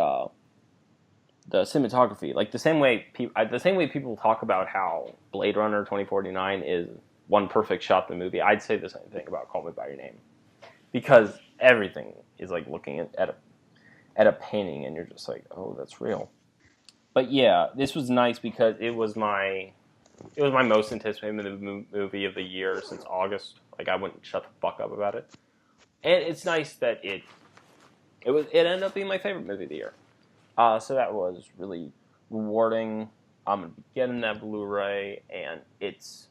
cinematography, like the same way people talk about how Blade Runner 2049 is one perfect shot in the movie, I'd say the same thing about Call Me by Your Name, because everything is like looking at a painting, and you're just like, oh, that's real. But yeah, this was nice because it was my most anticipated movie of the year since August. Like I wouldn't shut the fuck up about it, and it's nice that it ended up being my favorite movie of the year. So that was really rewarding. I'm gonna be getting that Blu-ray, and it's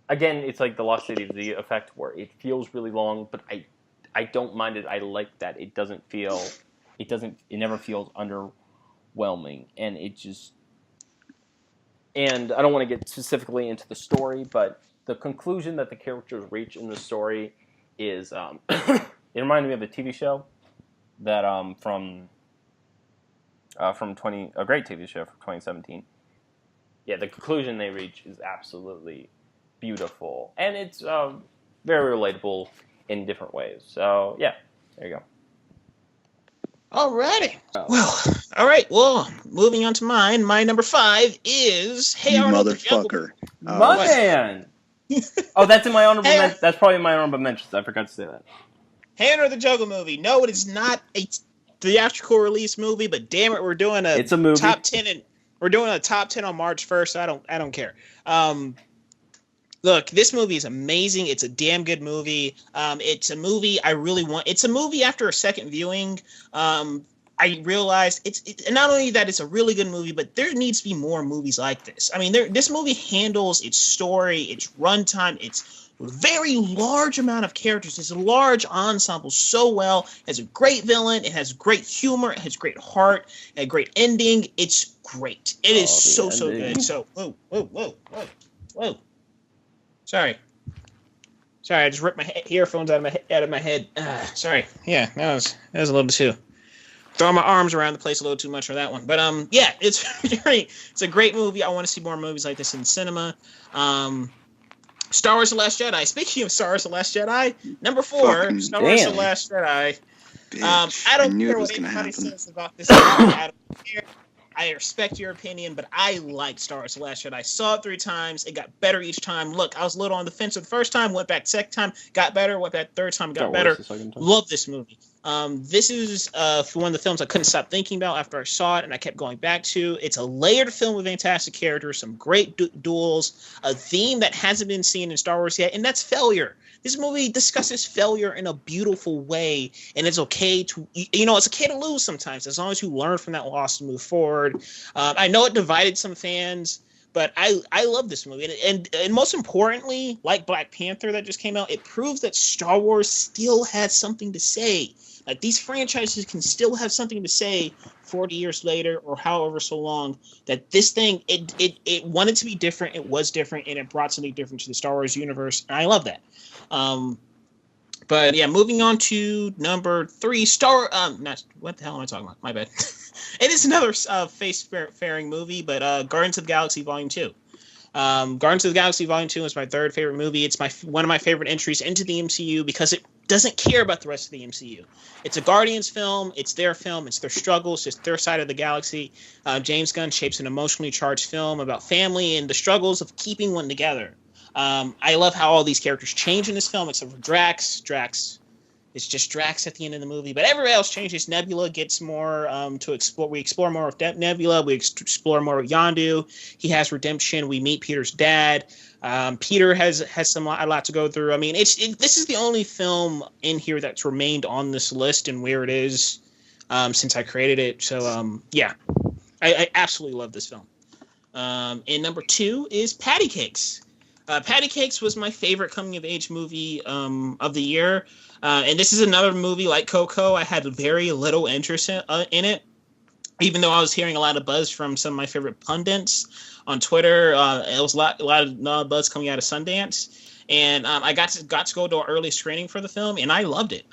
like the Lost City of Z effect, where it feels really long, but I don't mind it. I like that it never feels underwhelming, and and I don't want to get specifically into the story, but the conclusion that the characters reach in the story is it reminded me of a TV show that from a great TV show from 2017. Yeah, the conclusion they reach is absolutely beautiful, and it's very relatable in different ways. So yeah, there you go. Alrighty. Well, all right. Well, moving on to mine. My number 5 is Hey Arnold, motherfucker. My man. Oh, that's in my honorable. That's probably in my honorable mentions. I forgot to say that. Hey Arnold the Jungle Movie. No, it is not a theatrical release movie, but damn it, we're doing it's a movie. Top 10, and we're doing a top 10 on March 1st. So I don't care. Look, this movie is amazing. It's a damn good movie. It's a movie I really want. It's a movie after a second viewing. I realized it's not only that it's a really good movie, but there needs to be more movies like this. I mean, this movie handles its story, its runtime, its very large amount of characters. It's a large ensemble so well. It has a great villain. It has great humor. It has great heart. A great ending. It's great. It is so good. So whoa. Sorry, I just ripped my earphones out of my head. Sorry. Yeah, that was a little bit too. Throwing my arms around the place a little too much for that one. But yeah, it's a great movie. I want to see more movies like this in cinema. Star Wars: The Last Jedi. Speaking of Star Wars: The Last Jedi, number 4, Star Wars: The Last Jedi. I don't care what anybody says about this. I don't care. I respect your opinion, but I like Star Wars: The Last Jedi. I saw it 3 times. It got better each time. Look, I was a little on the fence the first time, went back second time, got better, went back third time, got better. Love this movie. This is one of the films I couldn't stop thinking about after I saw it, and I kept going back to. It's a layered film with fantastic characters, some great duels, a theme that hasn't been seen in Star Wars yet, and that's failure. This movie discusses failure in a beautiful way, and it's okay to, it's okay to lose sometimes, as long as you learn from that loss and move forward. I know it divided some fans, but I love this movie. And most importantly, like Black Panther that just came out, it proves that Star Wars still has something to say. Like, these franchises can still have something to say 40 years later or however so long, that this thing, it wanted to be different, it was different, and it brought something different to the Star Wars universe, and I love that. But yeah, moving on to number 3, what the hell am I talking about? My bad. It is another face-faring movie, but Guardians of the Galaxy Volume 2. Guardians of the Galaxy Volume 2 is my 3rd favorite movie. It's one of my favorite entries into the MCU because it doesn't care about the rest of the MCU. It's a Guardians film. It's their film. It's their struggles. It's their side of the galaxy. James Gunn shapes an emotionally charged film about family and the struggles of keeping one together. I love how all these characters change in this film, except for Drax. Drax It's just Drax at the end of the movie, but everybody else changes. Nebula gets more to explore. We explore more of Nebula. We explore more of Yondu. He has redemption. We meet Peter's dad. Peter has a lot to go through. I mean, this is the only film in here that's remained on this list and where it is since I created it. So yeah, I absolutely love this film. And number 2 is Patty Cakes. Patty Cakes was my favorite coming of age movie of the year. And this is another movie like Coco. I had very little interest in it, even though I was hearing a lot of buzz from some of my favorite pundits on Twitter. It was a lot of buzz coming out of Sundance. And I got to go to an early screening for the film, and I loved it.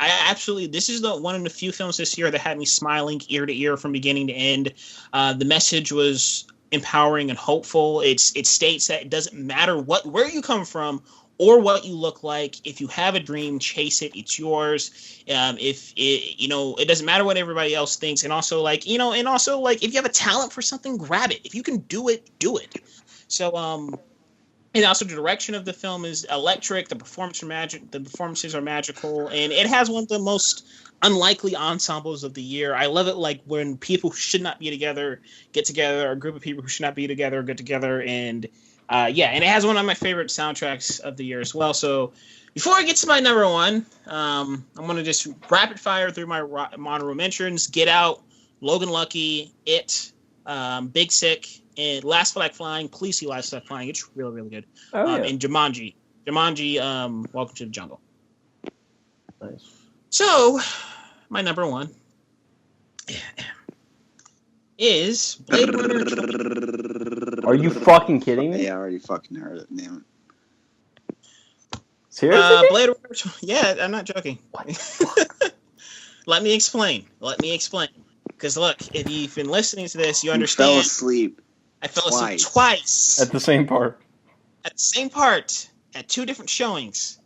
This is one of the few films this year that had me smiling ear to ear from beginning to end. The message was empowering and hopeful. It states that it doesn't matter where you come from or what you look like. If you have a dream, chase it. It's yours. It doesn't matter what everybody else thinks. And also if you have a talent for something, grab it. If you can do it, do it. So, and also the direction of the film is electric. The performances are magical, and it has one of the most unlikely ensembles of the year. I love it, like when people who should not be together get together, or a group of people who should not be together get together, and and it has one of my favorite soundtracks of the year as well. So before I get to my number 1, I'm gonna just rapid fire through my honorable mentions: Get Out, Logan Lucky, It, Big Sick, and Last Flag Flying. Please see Last Flag Flying; it's really, really good. And Jumanji, Welcome to the Jungle. Nice. So, my number 1 is Blade Runner. Are you fucking kidding me? Yeah, I already fucking heard it. Damn it. Seriously? Blade Runner. Yeah, I'm not joking. Let me explain. Because look, if you've been listening to this, you understand. Fell asleep. I fell asleep twice. At the same part. At 2 different showings.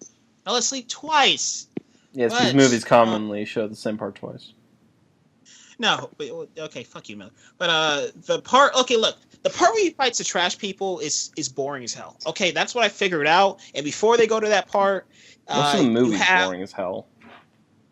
Fell asleep twice. Yes, these movies commonly show the same part twice. No, okay, fuck you, Miller. But the part where he fights the trash people is boring as hell. Okay, that's what I figured out. And before they go to that part, most of the movie's boring as hell.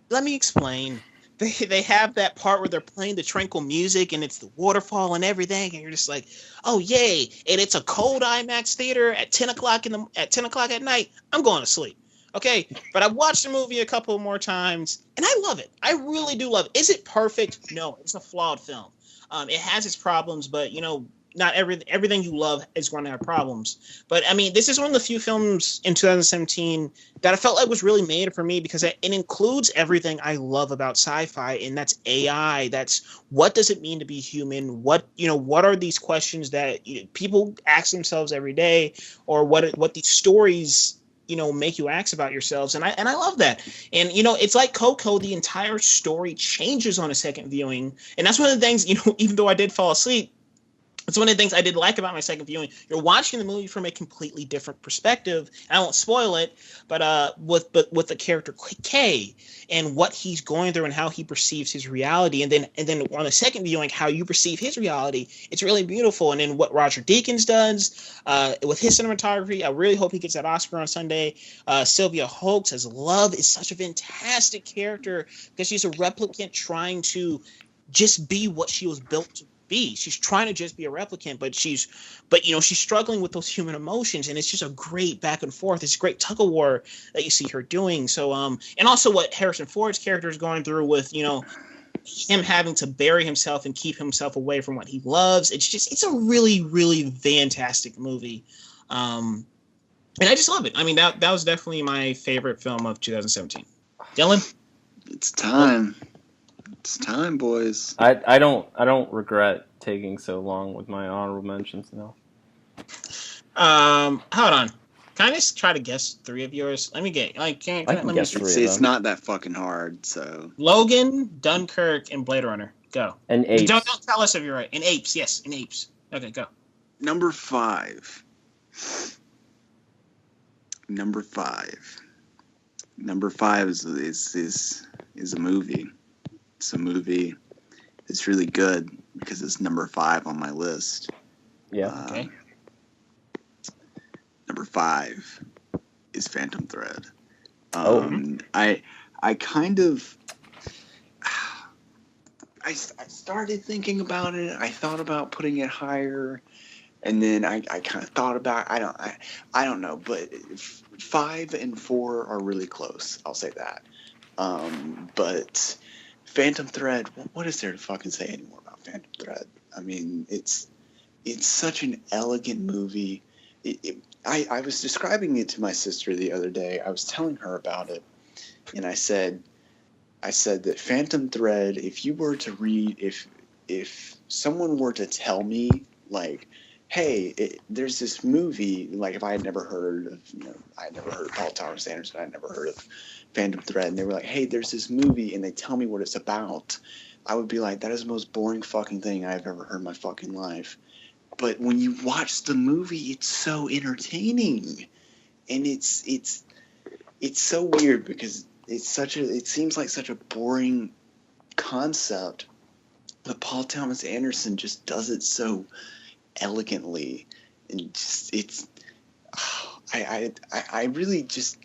Let me explain. They have that part where they're playing the tranquil music and it's the waterfall and everything, and you're just like, oh yay! And it's a cold IMAX theater at 10 o'clock at night. I'm going to sleep. Okay, but I've watched the movie a couple more times, and I love it. I really do love it. Is it perfect? No, it's a flawed film. It has its problems, but not everything you love is going to have problems. But I mean, this is one of the few films in 2017 that I felt like was really made for me because it includes everything I love about sci-fi, and that's AI. That's what does it mean to be human? What are these questions that people ask themselves every day, or what these stories make you ask about yourselves, and I love that. And it's like Coco, the entire story changes on a second viewing, and that's one of the things, even though I did fall asleep, it's one of the things I did like about my second viewing. You're watching the movie from a completely different perspective. And I won't spoil it, but with the character K and what he's going through and how he perceives his reality, and then on the second viewing, how you perceive his reality, it's really beautiful. And then what Roger Deakins does with his cinematography, I really hope he gets that Oscar on Sunday. Sylvia Hoeks as Love is such a fantastic character because she's a replicant trying to just be what she was built to be. She's trying to just be a replicant, but she's struggling with those human emotions, and it's just a great back and forth. It's a great tug of war that you see her doing. So and also what Harrison Ford's character is going through with him having to bury himself and keep himself away from what he loves. It's a really, really fantastic movie. And I just love it. I mean, that was definitely my favorite film of 2017. Dylan? It's time. It's time, boys. I don't regret taking so long with my honorable mentions now. Hold on. Can I just try to guess 3 of yours? Let me get I can guess 3 of them. It's not that fucking hard. So Logan, Dunkirk, and Blade Runner. Go. And Apes. Don't tell us if you're right. And Apes, yes, and Apes. Okay, go. Number 5. Number 5 is a movie. It's a movie that's really good because it's number 5 on my list. Yeah. Okay. Number 5 is Phantom Thread. Oh. I kind of I started thinking about it. I thought about putting it higher, and then I kind of thought about I don't know, but 5 and 4 are really close. I'll say that. But Phantom Thread, what is there to fucking say anymore about Phantom Thread? I mean, it's such an elegant movie. I was describing it to my sister the other day. I was telling her about it, and I said that Phantom Thread, if you were to read, if someone were to tell me, like, hey, there's this movie, like if I had never heard of, I had never heard of Paul Thomas Anderson, I had never heard of Phantom Thread, and they were like, hey, there's this movie, and they tell me what it's about, I would be like, that is the most boring fucking thing I've ever heard in my fucking life. But when you watch the movie, it's so entertaining, and it's so weird because it seems like such a boring concept, but Paul Thomas Anderson just does it so elegantly, and just I really just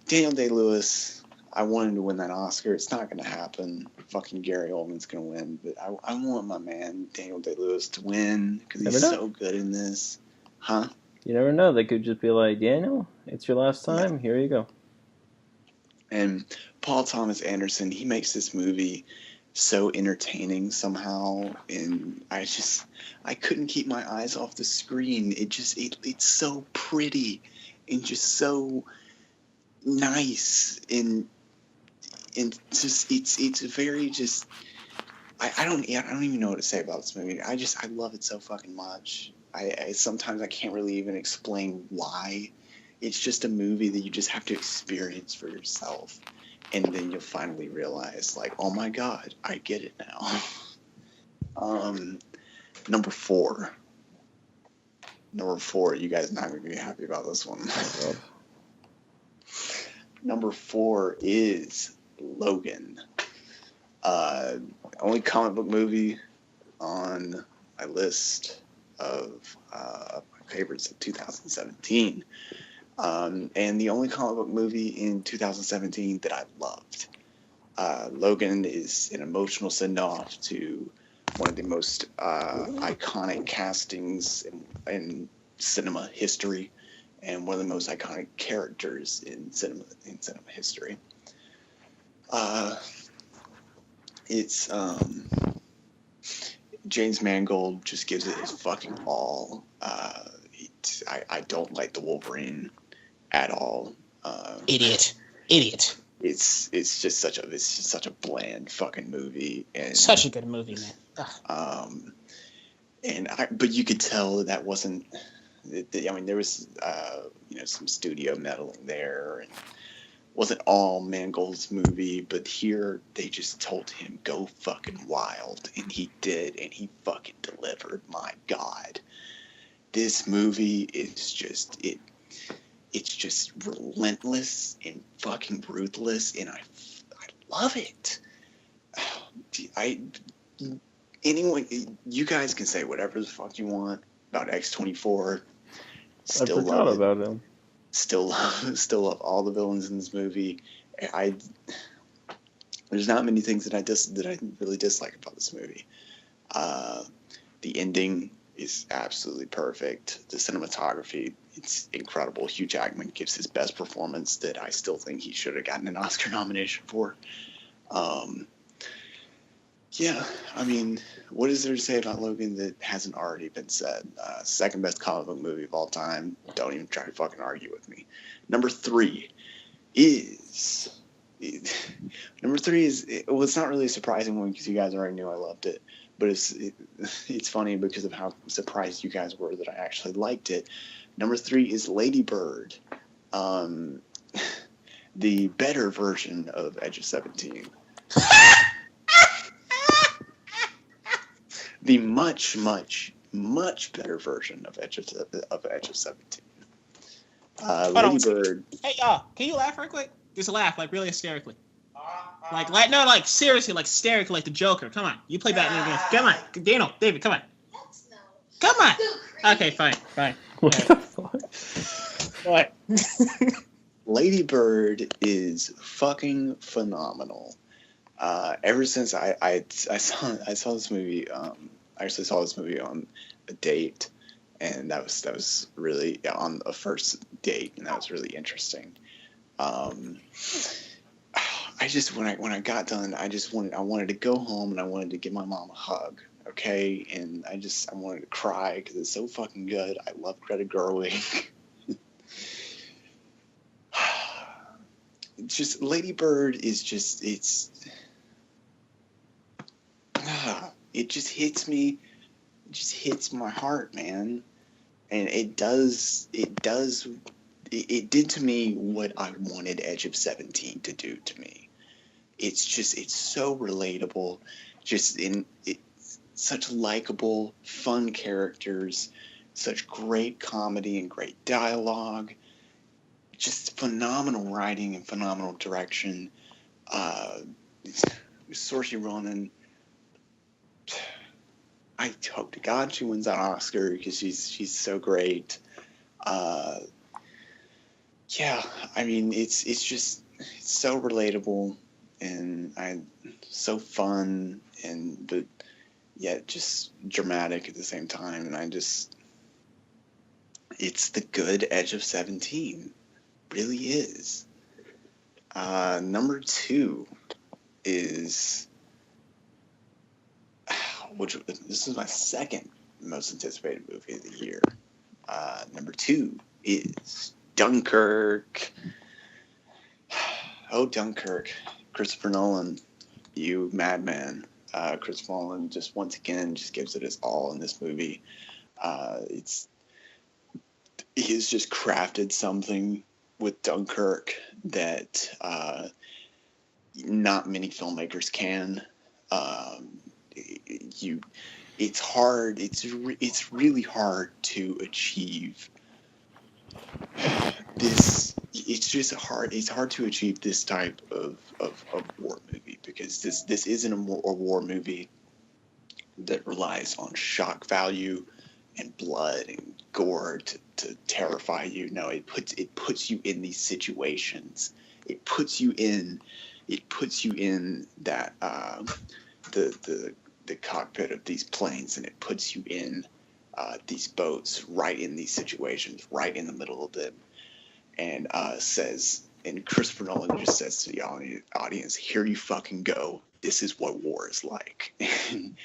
Daniel Day-Lewis. I want him to win that Oscar. It's not going to happen. Fucking Gary Oldman's going to win, but I want my man Daniel Day-Lewis to win because he's so good in this, huh? You never know. They could just be like, Daniel, it's your last time. Yeah. Here you go. And Paul Thomas Anderson, he makes this movie so entertaining somehow, and I couldn't keep my eyes off the screen. It's so pretty and just so nice, and just it's very just I don't even know what to say about this movie. I love it so fucking much. I sometimes I can't really even explain why. It's just a movie that you just have to experience for yourself, and then you'll finally realize, like, oh my god, I get it now. Number four. You guys are not going to be happy about this one. Number 4 is Logan. Only comic book movie on my list of my favorites of 2017. And the only comic book movie in 2017 that I loved. Logan is an emotional send-off to one of the most iconic castings in cinema history, and one of the most iconic characters in cinema history. It's James Mangold just gives it his fucking all. I don't like the Wolverine at all. Idiot. It's just such a bland fucking movie, and such a good movie, man. But you could tell that wasn't. I mean, there was some studio meddling there, and wasn't all Mangold's movie. But here they just told him go fucking wild, and he did, and he fucking delivered. My God, this movie is just it. It's just relentless and fucking ruthless, and I love it. Anyone, you guys can say whatever the fuck you want about X-24. Still I forgot about him. Still love all the villains in this movie. There's not many things that I really dislike about this movie. The ending is absolutely perfect. The cinematography, it's incredible. Hugh Jackman gives his best performance that I still think he should have gotten an Oscar nomination for. Yeah, I mean, what is there to say about Logan that hasn't already been said? Second best comic book movie of all time. Don't even try to fucking argue with me. Number 3 is... Well, it's not really a surprising one because you guys already knew I loved it. But it's funny because of how surprised you guys were that I actually liked it. Number 3 is Lady Bird. The better version of Edge of 17. The much, much, much better version of Edge of 17. Lady Bird. Hey, can you laugh real quick? Just laugh, like really hysterically. Like seriously, like hysterically, like the Joker. Come on, you play Batman again. Come on, Daniel, David, come on. Come on. Okay, fine. What the fuck? What? Lady Bird is fucking phenomenal. Ever since I saw this movie, I actually saw this movie on a date, and that was really on a first date, and that was really interesting. I just when I got done, I wanted to go home and I wanted to give my mom a hug. Okay, and I wanted to cry because it's so fucking good. I love Greta Gerwig. It's just Lady Bird is just it just hits me. It just hits my heart, man. And it did to me what I wanted Edge of 17 to do to me. It's so relatable, such likable, fun characters, such great comedy and great dialogue, just phenomenal writing and phenomenal direction. Saoirse Ronan, I hope to God she wins that Oscar because she's so great. Yeah, I mean it's so relatable and so fun but yet just dramatic at the same time, and it's the good Edge of 17, really is. Number 2 is this is my second most anticipated movie of the year. Number 2 is Dunkirk. Oh, Dunkirk. Christopher Nolan, you madman. Christopher Nolan just once again just gives it his all in this movie. He's just crafted something with Dunkirk that not many filmmakers can. It's hard. It's really hard to achieve this. It's hard to achieve this type of war movie because this isn't a war movie that relies on shock value and blood and gore to terrify you. No, it puts you in these situations. It puts you in that the cockpit of these planes, and it puts you in these boats, right in these situations, right in the middle of them, and Christopher Nolan just says to the audience, "Here you fucking go. This is what war is like." And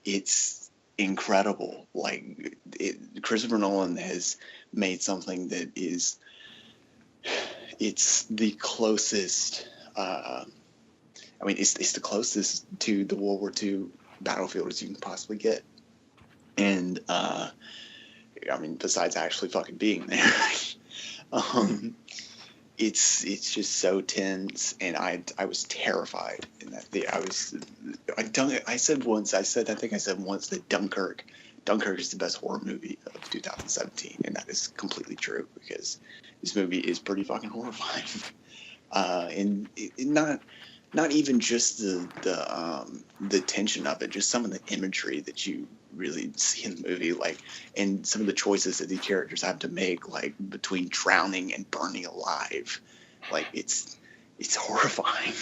it's incredible. Like Christopher Nolan has made something that it's the closest. It's the closest to the World War II battlefield as you can possibly get, and besides actually fucking being there, it's just so tense, and I was terrified in that. I think I said once that Dunkirk is the best horror movie of 2017, and that is completely true because this movie is pretty fucking horrifying, and not even just the tension of it, just some of the imagery that you really see in the movie, like, and some of the choices that these characters have to make, like between drowning and burning alive, like it's horrifying.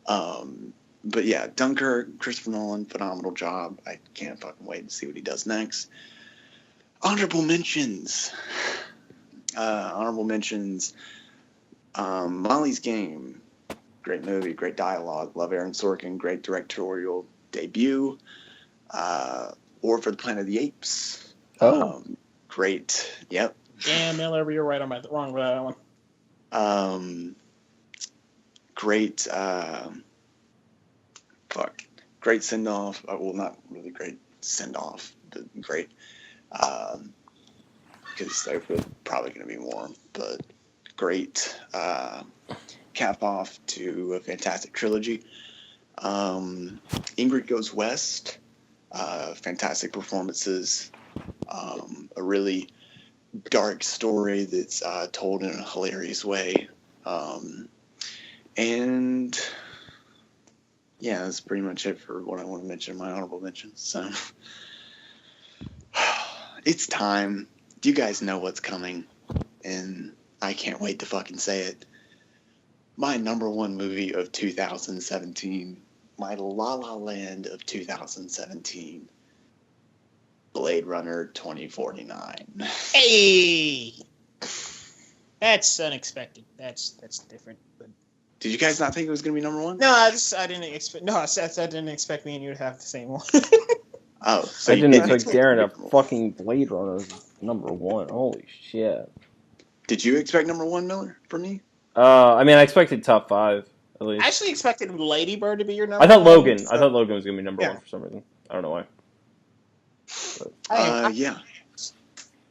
But yeah, Dunkirk, Christopher Nolan, phenomenal job. I can't fucking wait to see what he does next. Honorable mentions. Molly's Game. Great movie, great dialogue. Love Aaron Sorkin, great directorial debut. War for the Planet of the Apes. Great. Yep. Damn, Miller, you're right. I'm wrong with that one. Great. Great send off. Well, not really great send off, but great. Because they're probably going to be more, but great. Cap off to a fantastic trilogy. Ingrid Goes West, fantastic performances, a really dark story that's told in a hilarious way, and yeah, that's pretty much it for what I want to mention in my honorable mentions. So it's time. Do you guys know what's coming in I can't wait to fucking say it. My number one movie of 2017, my La La Land of 2017, Blade Runner 2049. Hey, that's unexpected. That's different. But Did you guys not think it was going to be number one? no, I didn't expect. No, I didn't expect me and you to have the same one. Oh, so I you didn't didn't expect expect Darren number to one. fucking Blade Runner as number one. Holy shit. Did you expect number one, Miller, for me? I mean, I expected top 5 at I least. actually expected Lady Bird to be your number I thought one. Logan. So, I thought Logan was gonna be number Yeah. one for some reason. I don't know why. Yeah.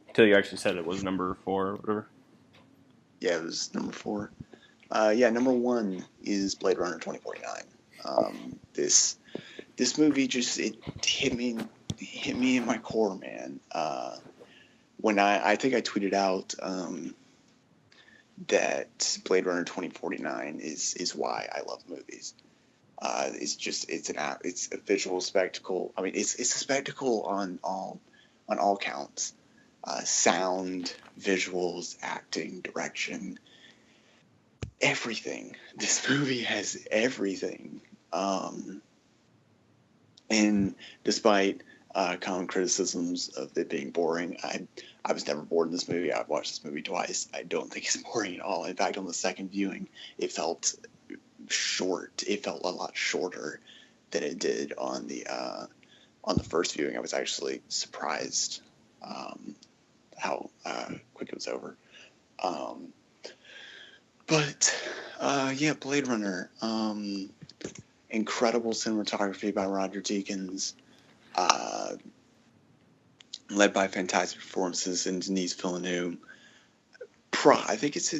Until you actually said it was number 4 or whatever. Yeah, it was number 4. Yeah, number 1 is Blade Runner 2049. This movie just it hit me in my core, man. When I think I tweeted out that Blade Runner 2049 is why I love movies. It's a visual spectacle. I mean, it's a spectacle on all counts. Sound, visuals, acting, direction, everything. This movie has everything. And despite common criticisms of it being boring, I was never bored in this movie. I've watched this movie twice. I don't think it's boring at all. In fact, on the second viewing, it felt short. It felt a lot shorter than it did on the first viewing. I was actually surprised how quick it was over. Yeah, Blade Runner. Incredible cinematography by Roger Deakins, led by fantastic performances in Denis Villeneuve. I think it's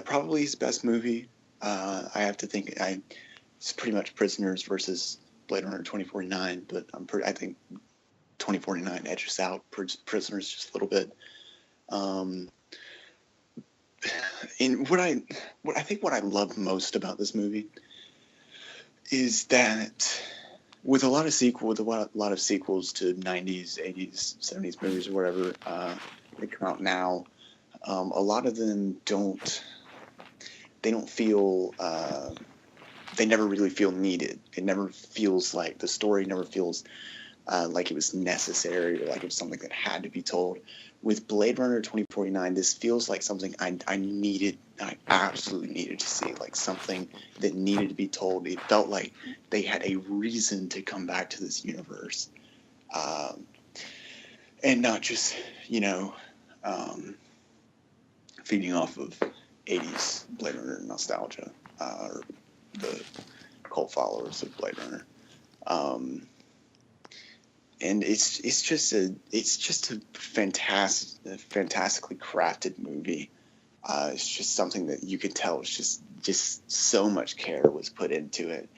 probably his best movie. I have to think it's pretty much Prisoners versus Blade Runner 2049, but I think 2049 edges out Prisoners just a little bit. And what I love most about this movie is that with a lot of sequels to 90s, 80s, 70s movies or whatever that come out now, a lot of them don't feel they never really feel needed. It never feels like the story never feels like it was necessary or like it was something that had to be told. With Blade Runner 2049, this feels like something I absolutely needed to see, like something that needed to be told. It felt like they had a reason to come back to this universe, and not just, feeding off of 80s Blade Runner nostalgia, or the cult followers of Blade Runner. And it's just a fantastically crafted movie. It's just something that you could tell it's just so much care was put into it,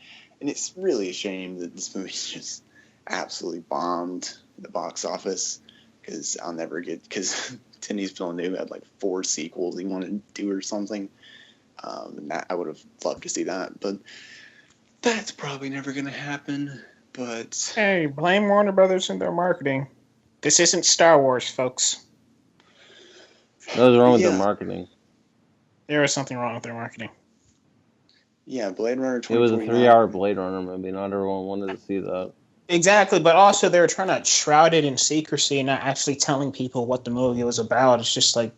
and it's really a shame that this movie just absolutely bombed the box office, because Denis Villeneuve had like 4 sequels he wanted to do or something, and that I would have loved to see that, but that's probably never gonna happen. But hey, blame Warner Brothers and their marketing. This isn't Star Wars, folks. What's wrong with their marketing? There is something wrong with their marketing. Yeah, Blade Runner 2049. It was a 3-hour Blade Runner movie. Not everyone wanted to see that. Exactly, but also they were trying to shroud it in secrecy and not actually telling people what the movie was about. It's just like,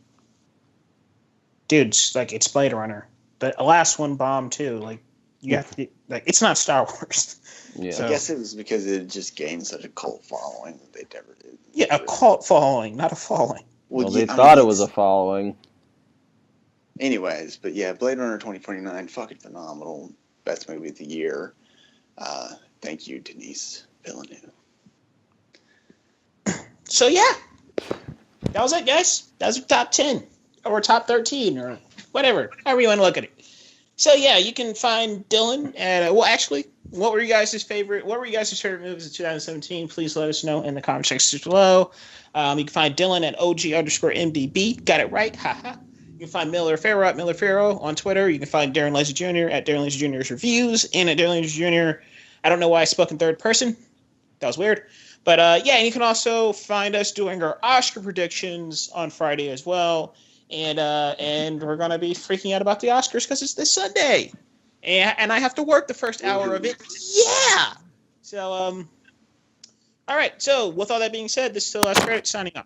dude, it's Blade Runner. The last one bombed too. Like, you have to it's not Star Wars. Yeah. So, I guess it was because it just gained such a cult following that they never did. Yeah, a cult following, not a following. Well, they thought it was a following. Anyways, but yeah, Blade Runner 2049, fucking phenomenal. Best movie of the year. Thank you, Denis Villeneuve. So yeah, that was it, guys. That was our top 10 or top 13 or whatever, however you want to look at it. So yeah, you can find Dylan at what were you guys' favorite movies of 2017? Please let us know in the comment section below. You can find Dylan at OG_MDB. Got it right. Haha. You can find Miller Farrow at Miller Farrow on Twitter. You can find Darren Lazy Jr. at Darren Lazy Jr.'s Reviews and at Darren Lazy Jr. I don't know why I spoke in third person. That was weird. But and you can also find us doing our Oscar predictions on Friday as well. and we're gonna be freaking out about the Oscars because it's this Sunday, and I have to work the first hour of it. Yeah. So all right. So with all that being said, this is the last credit signing off.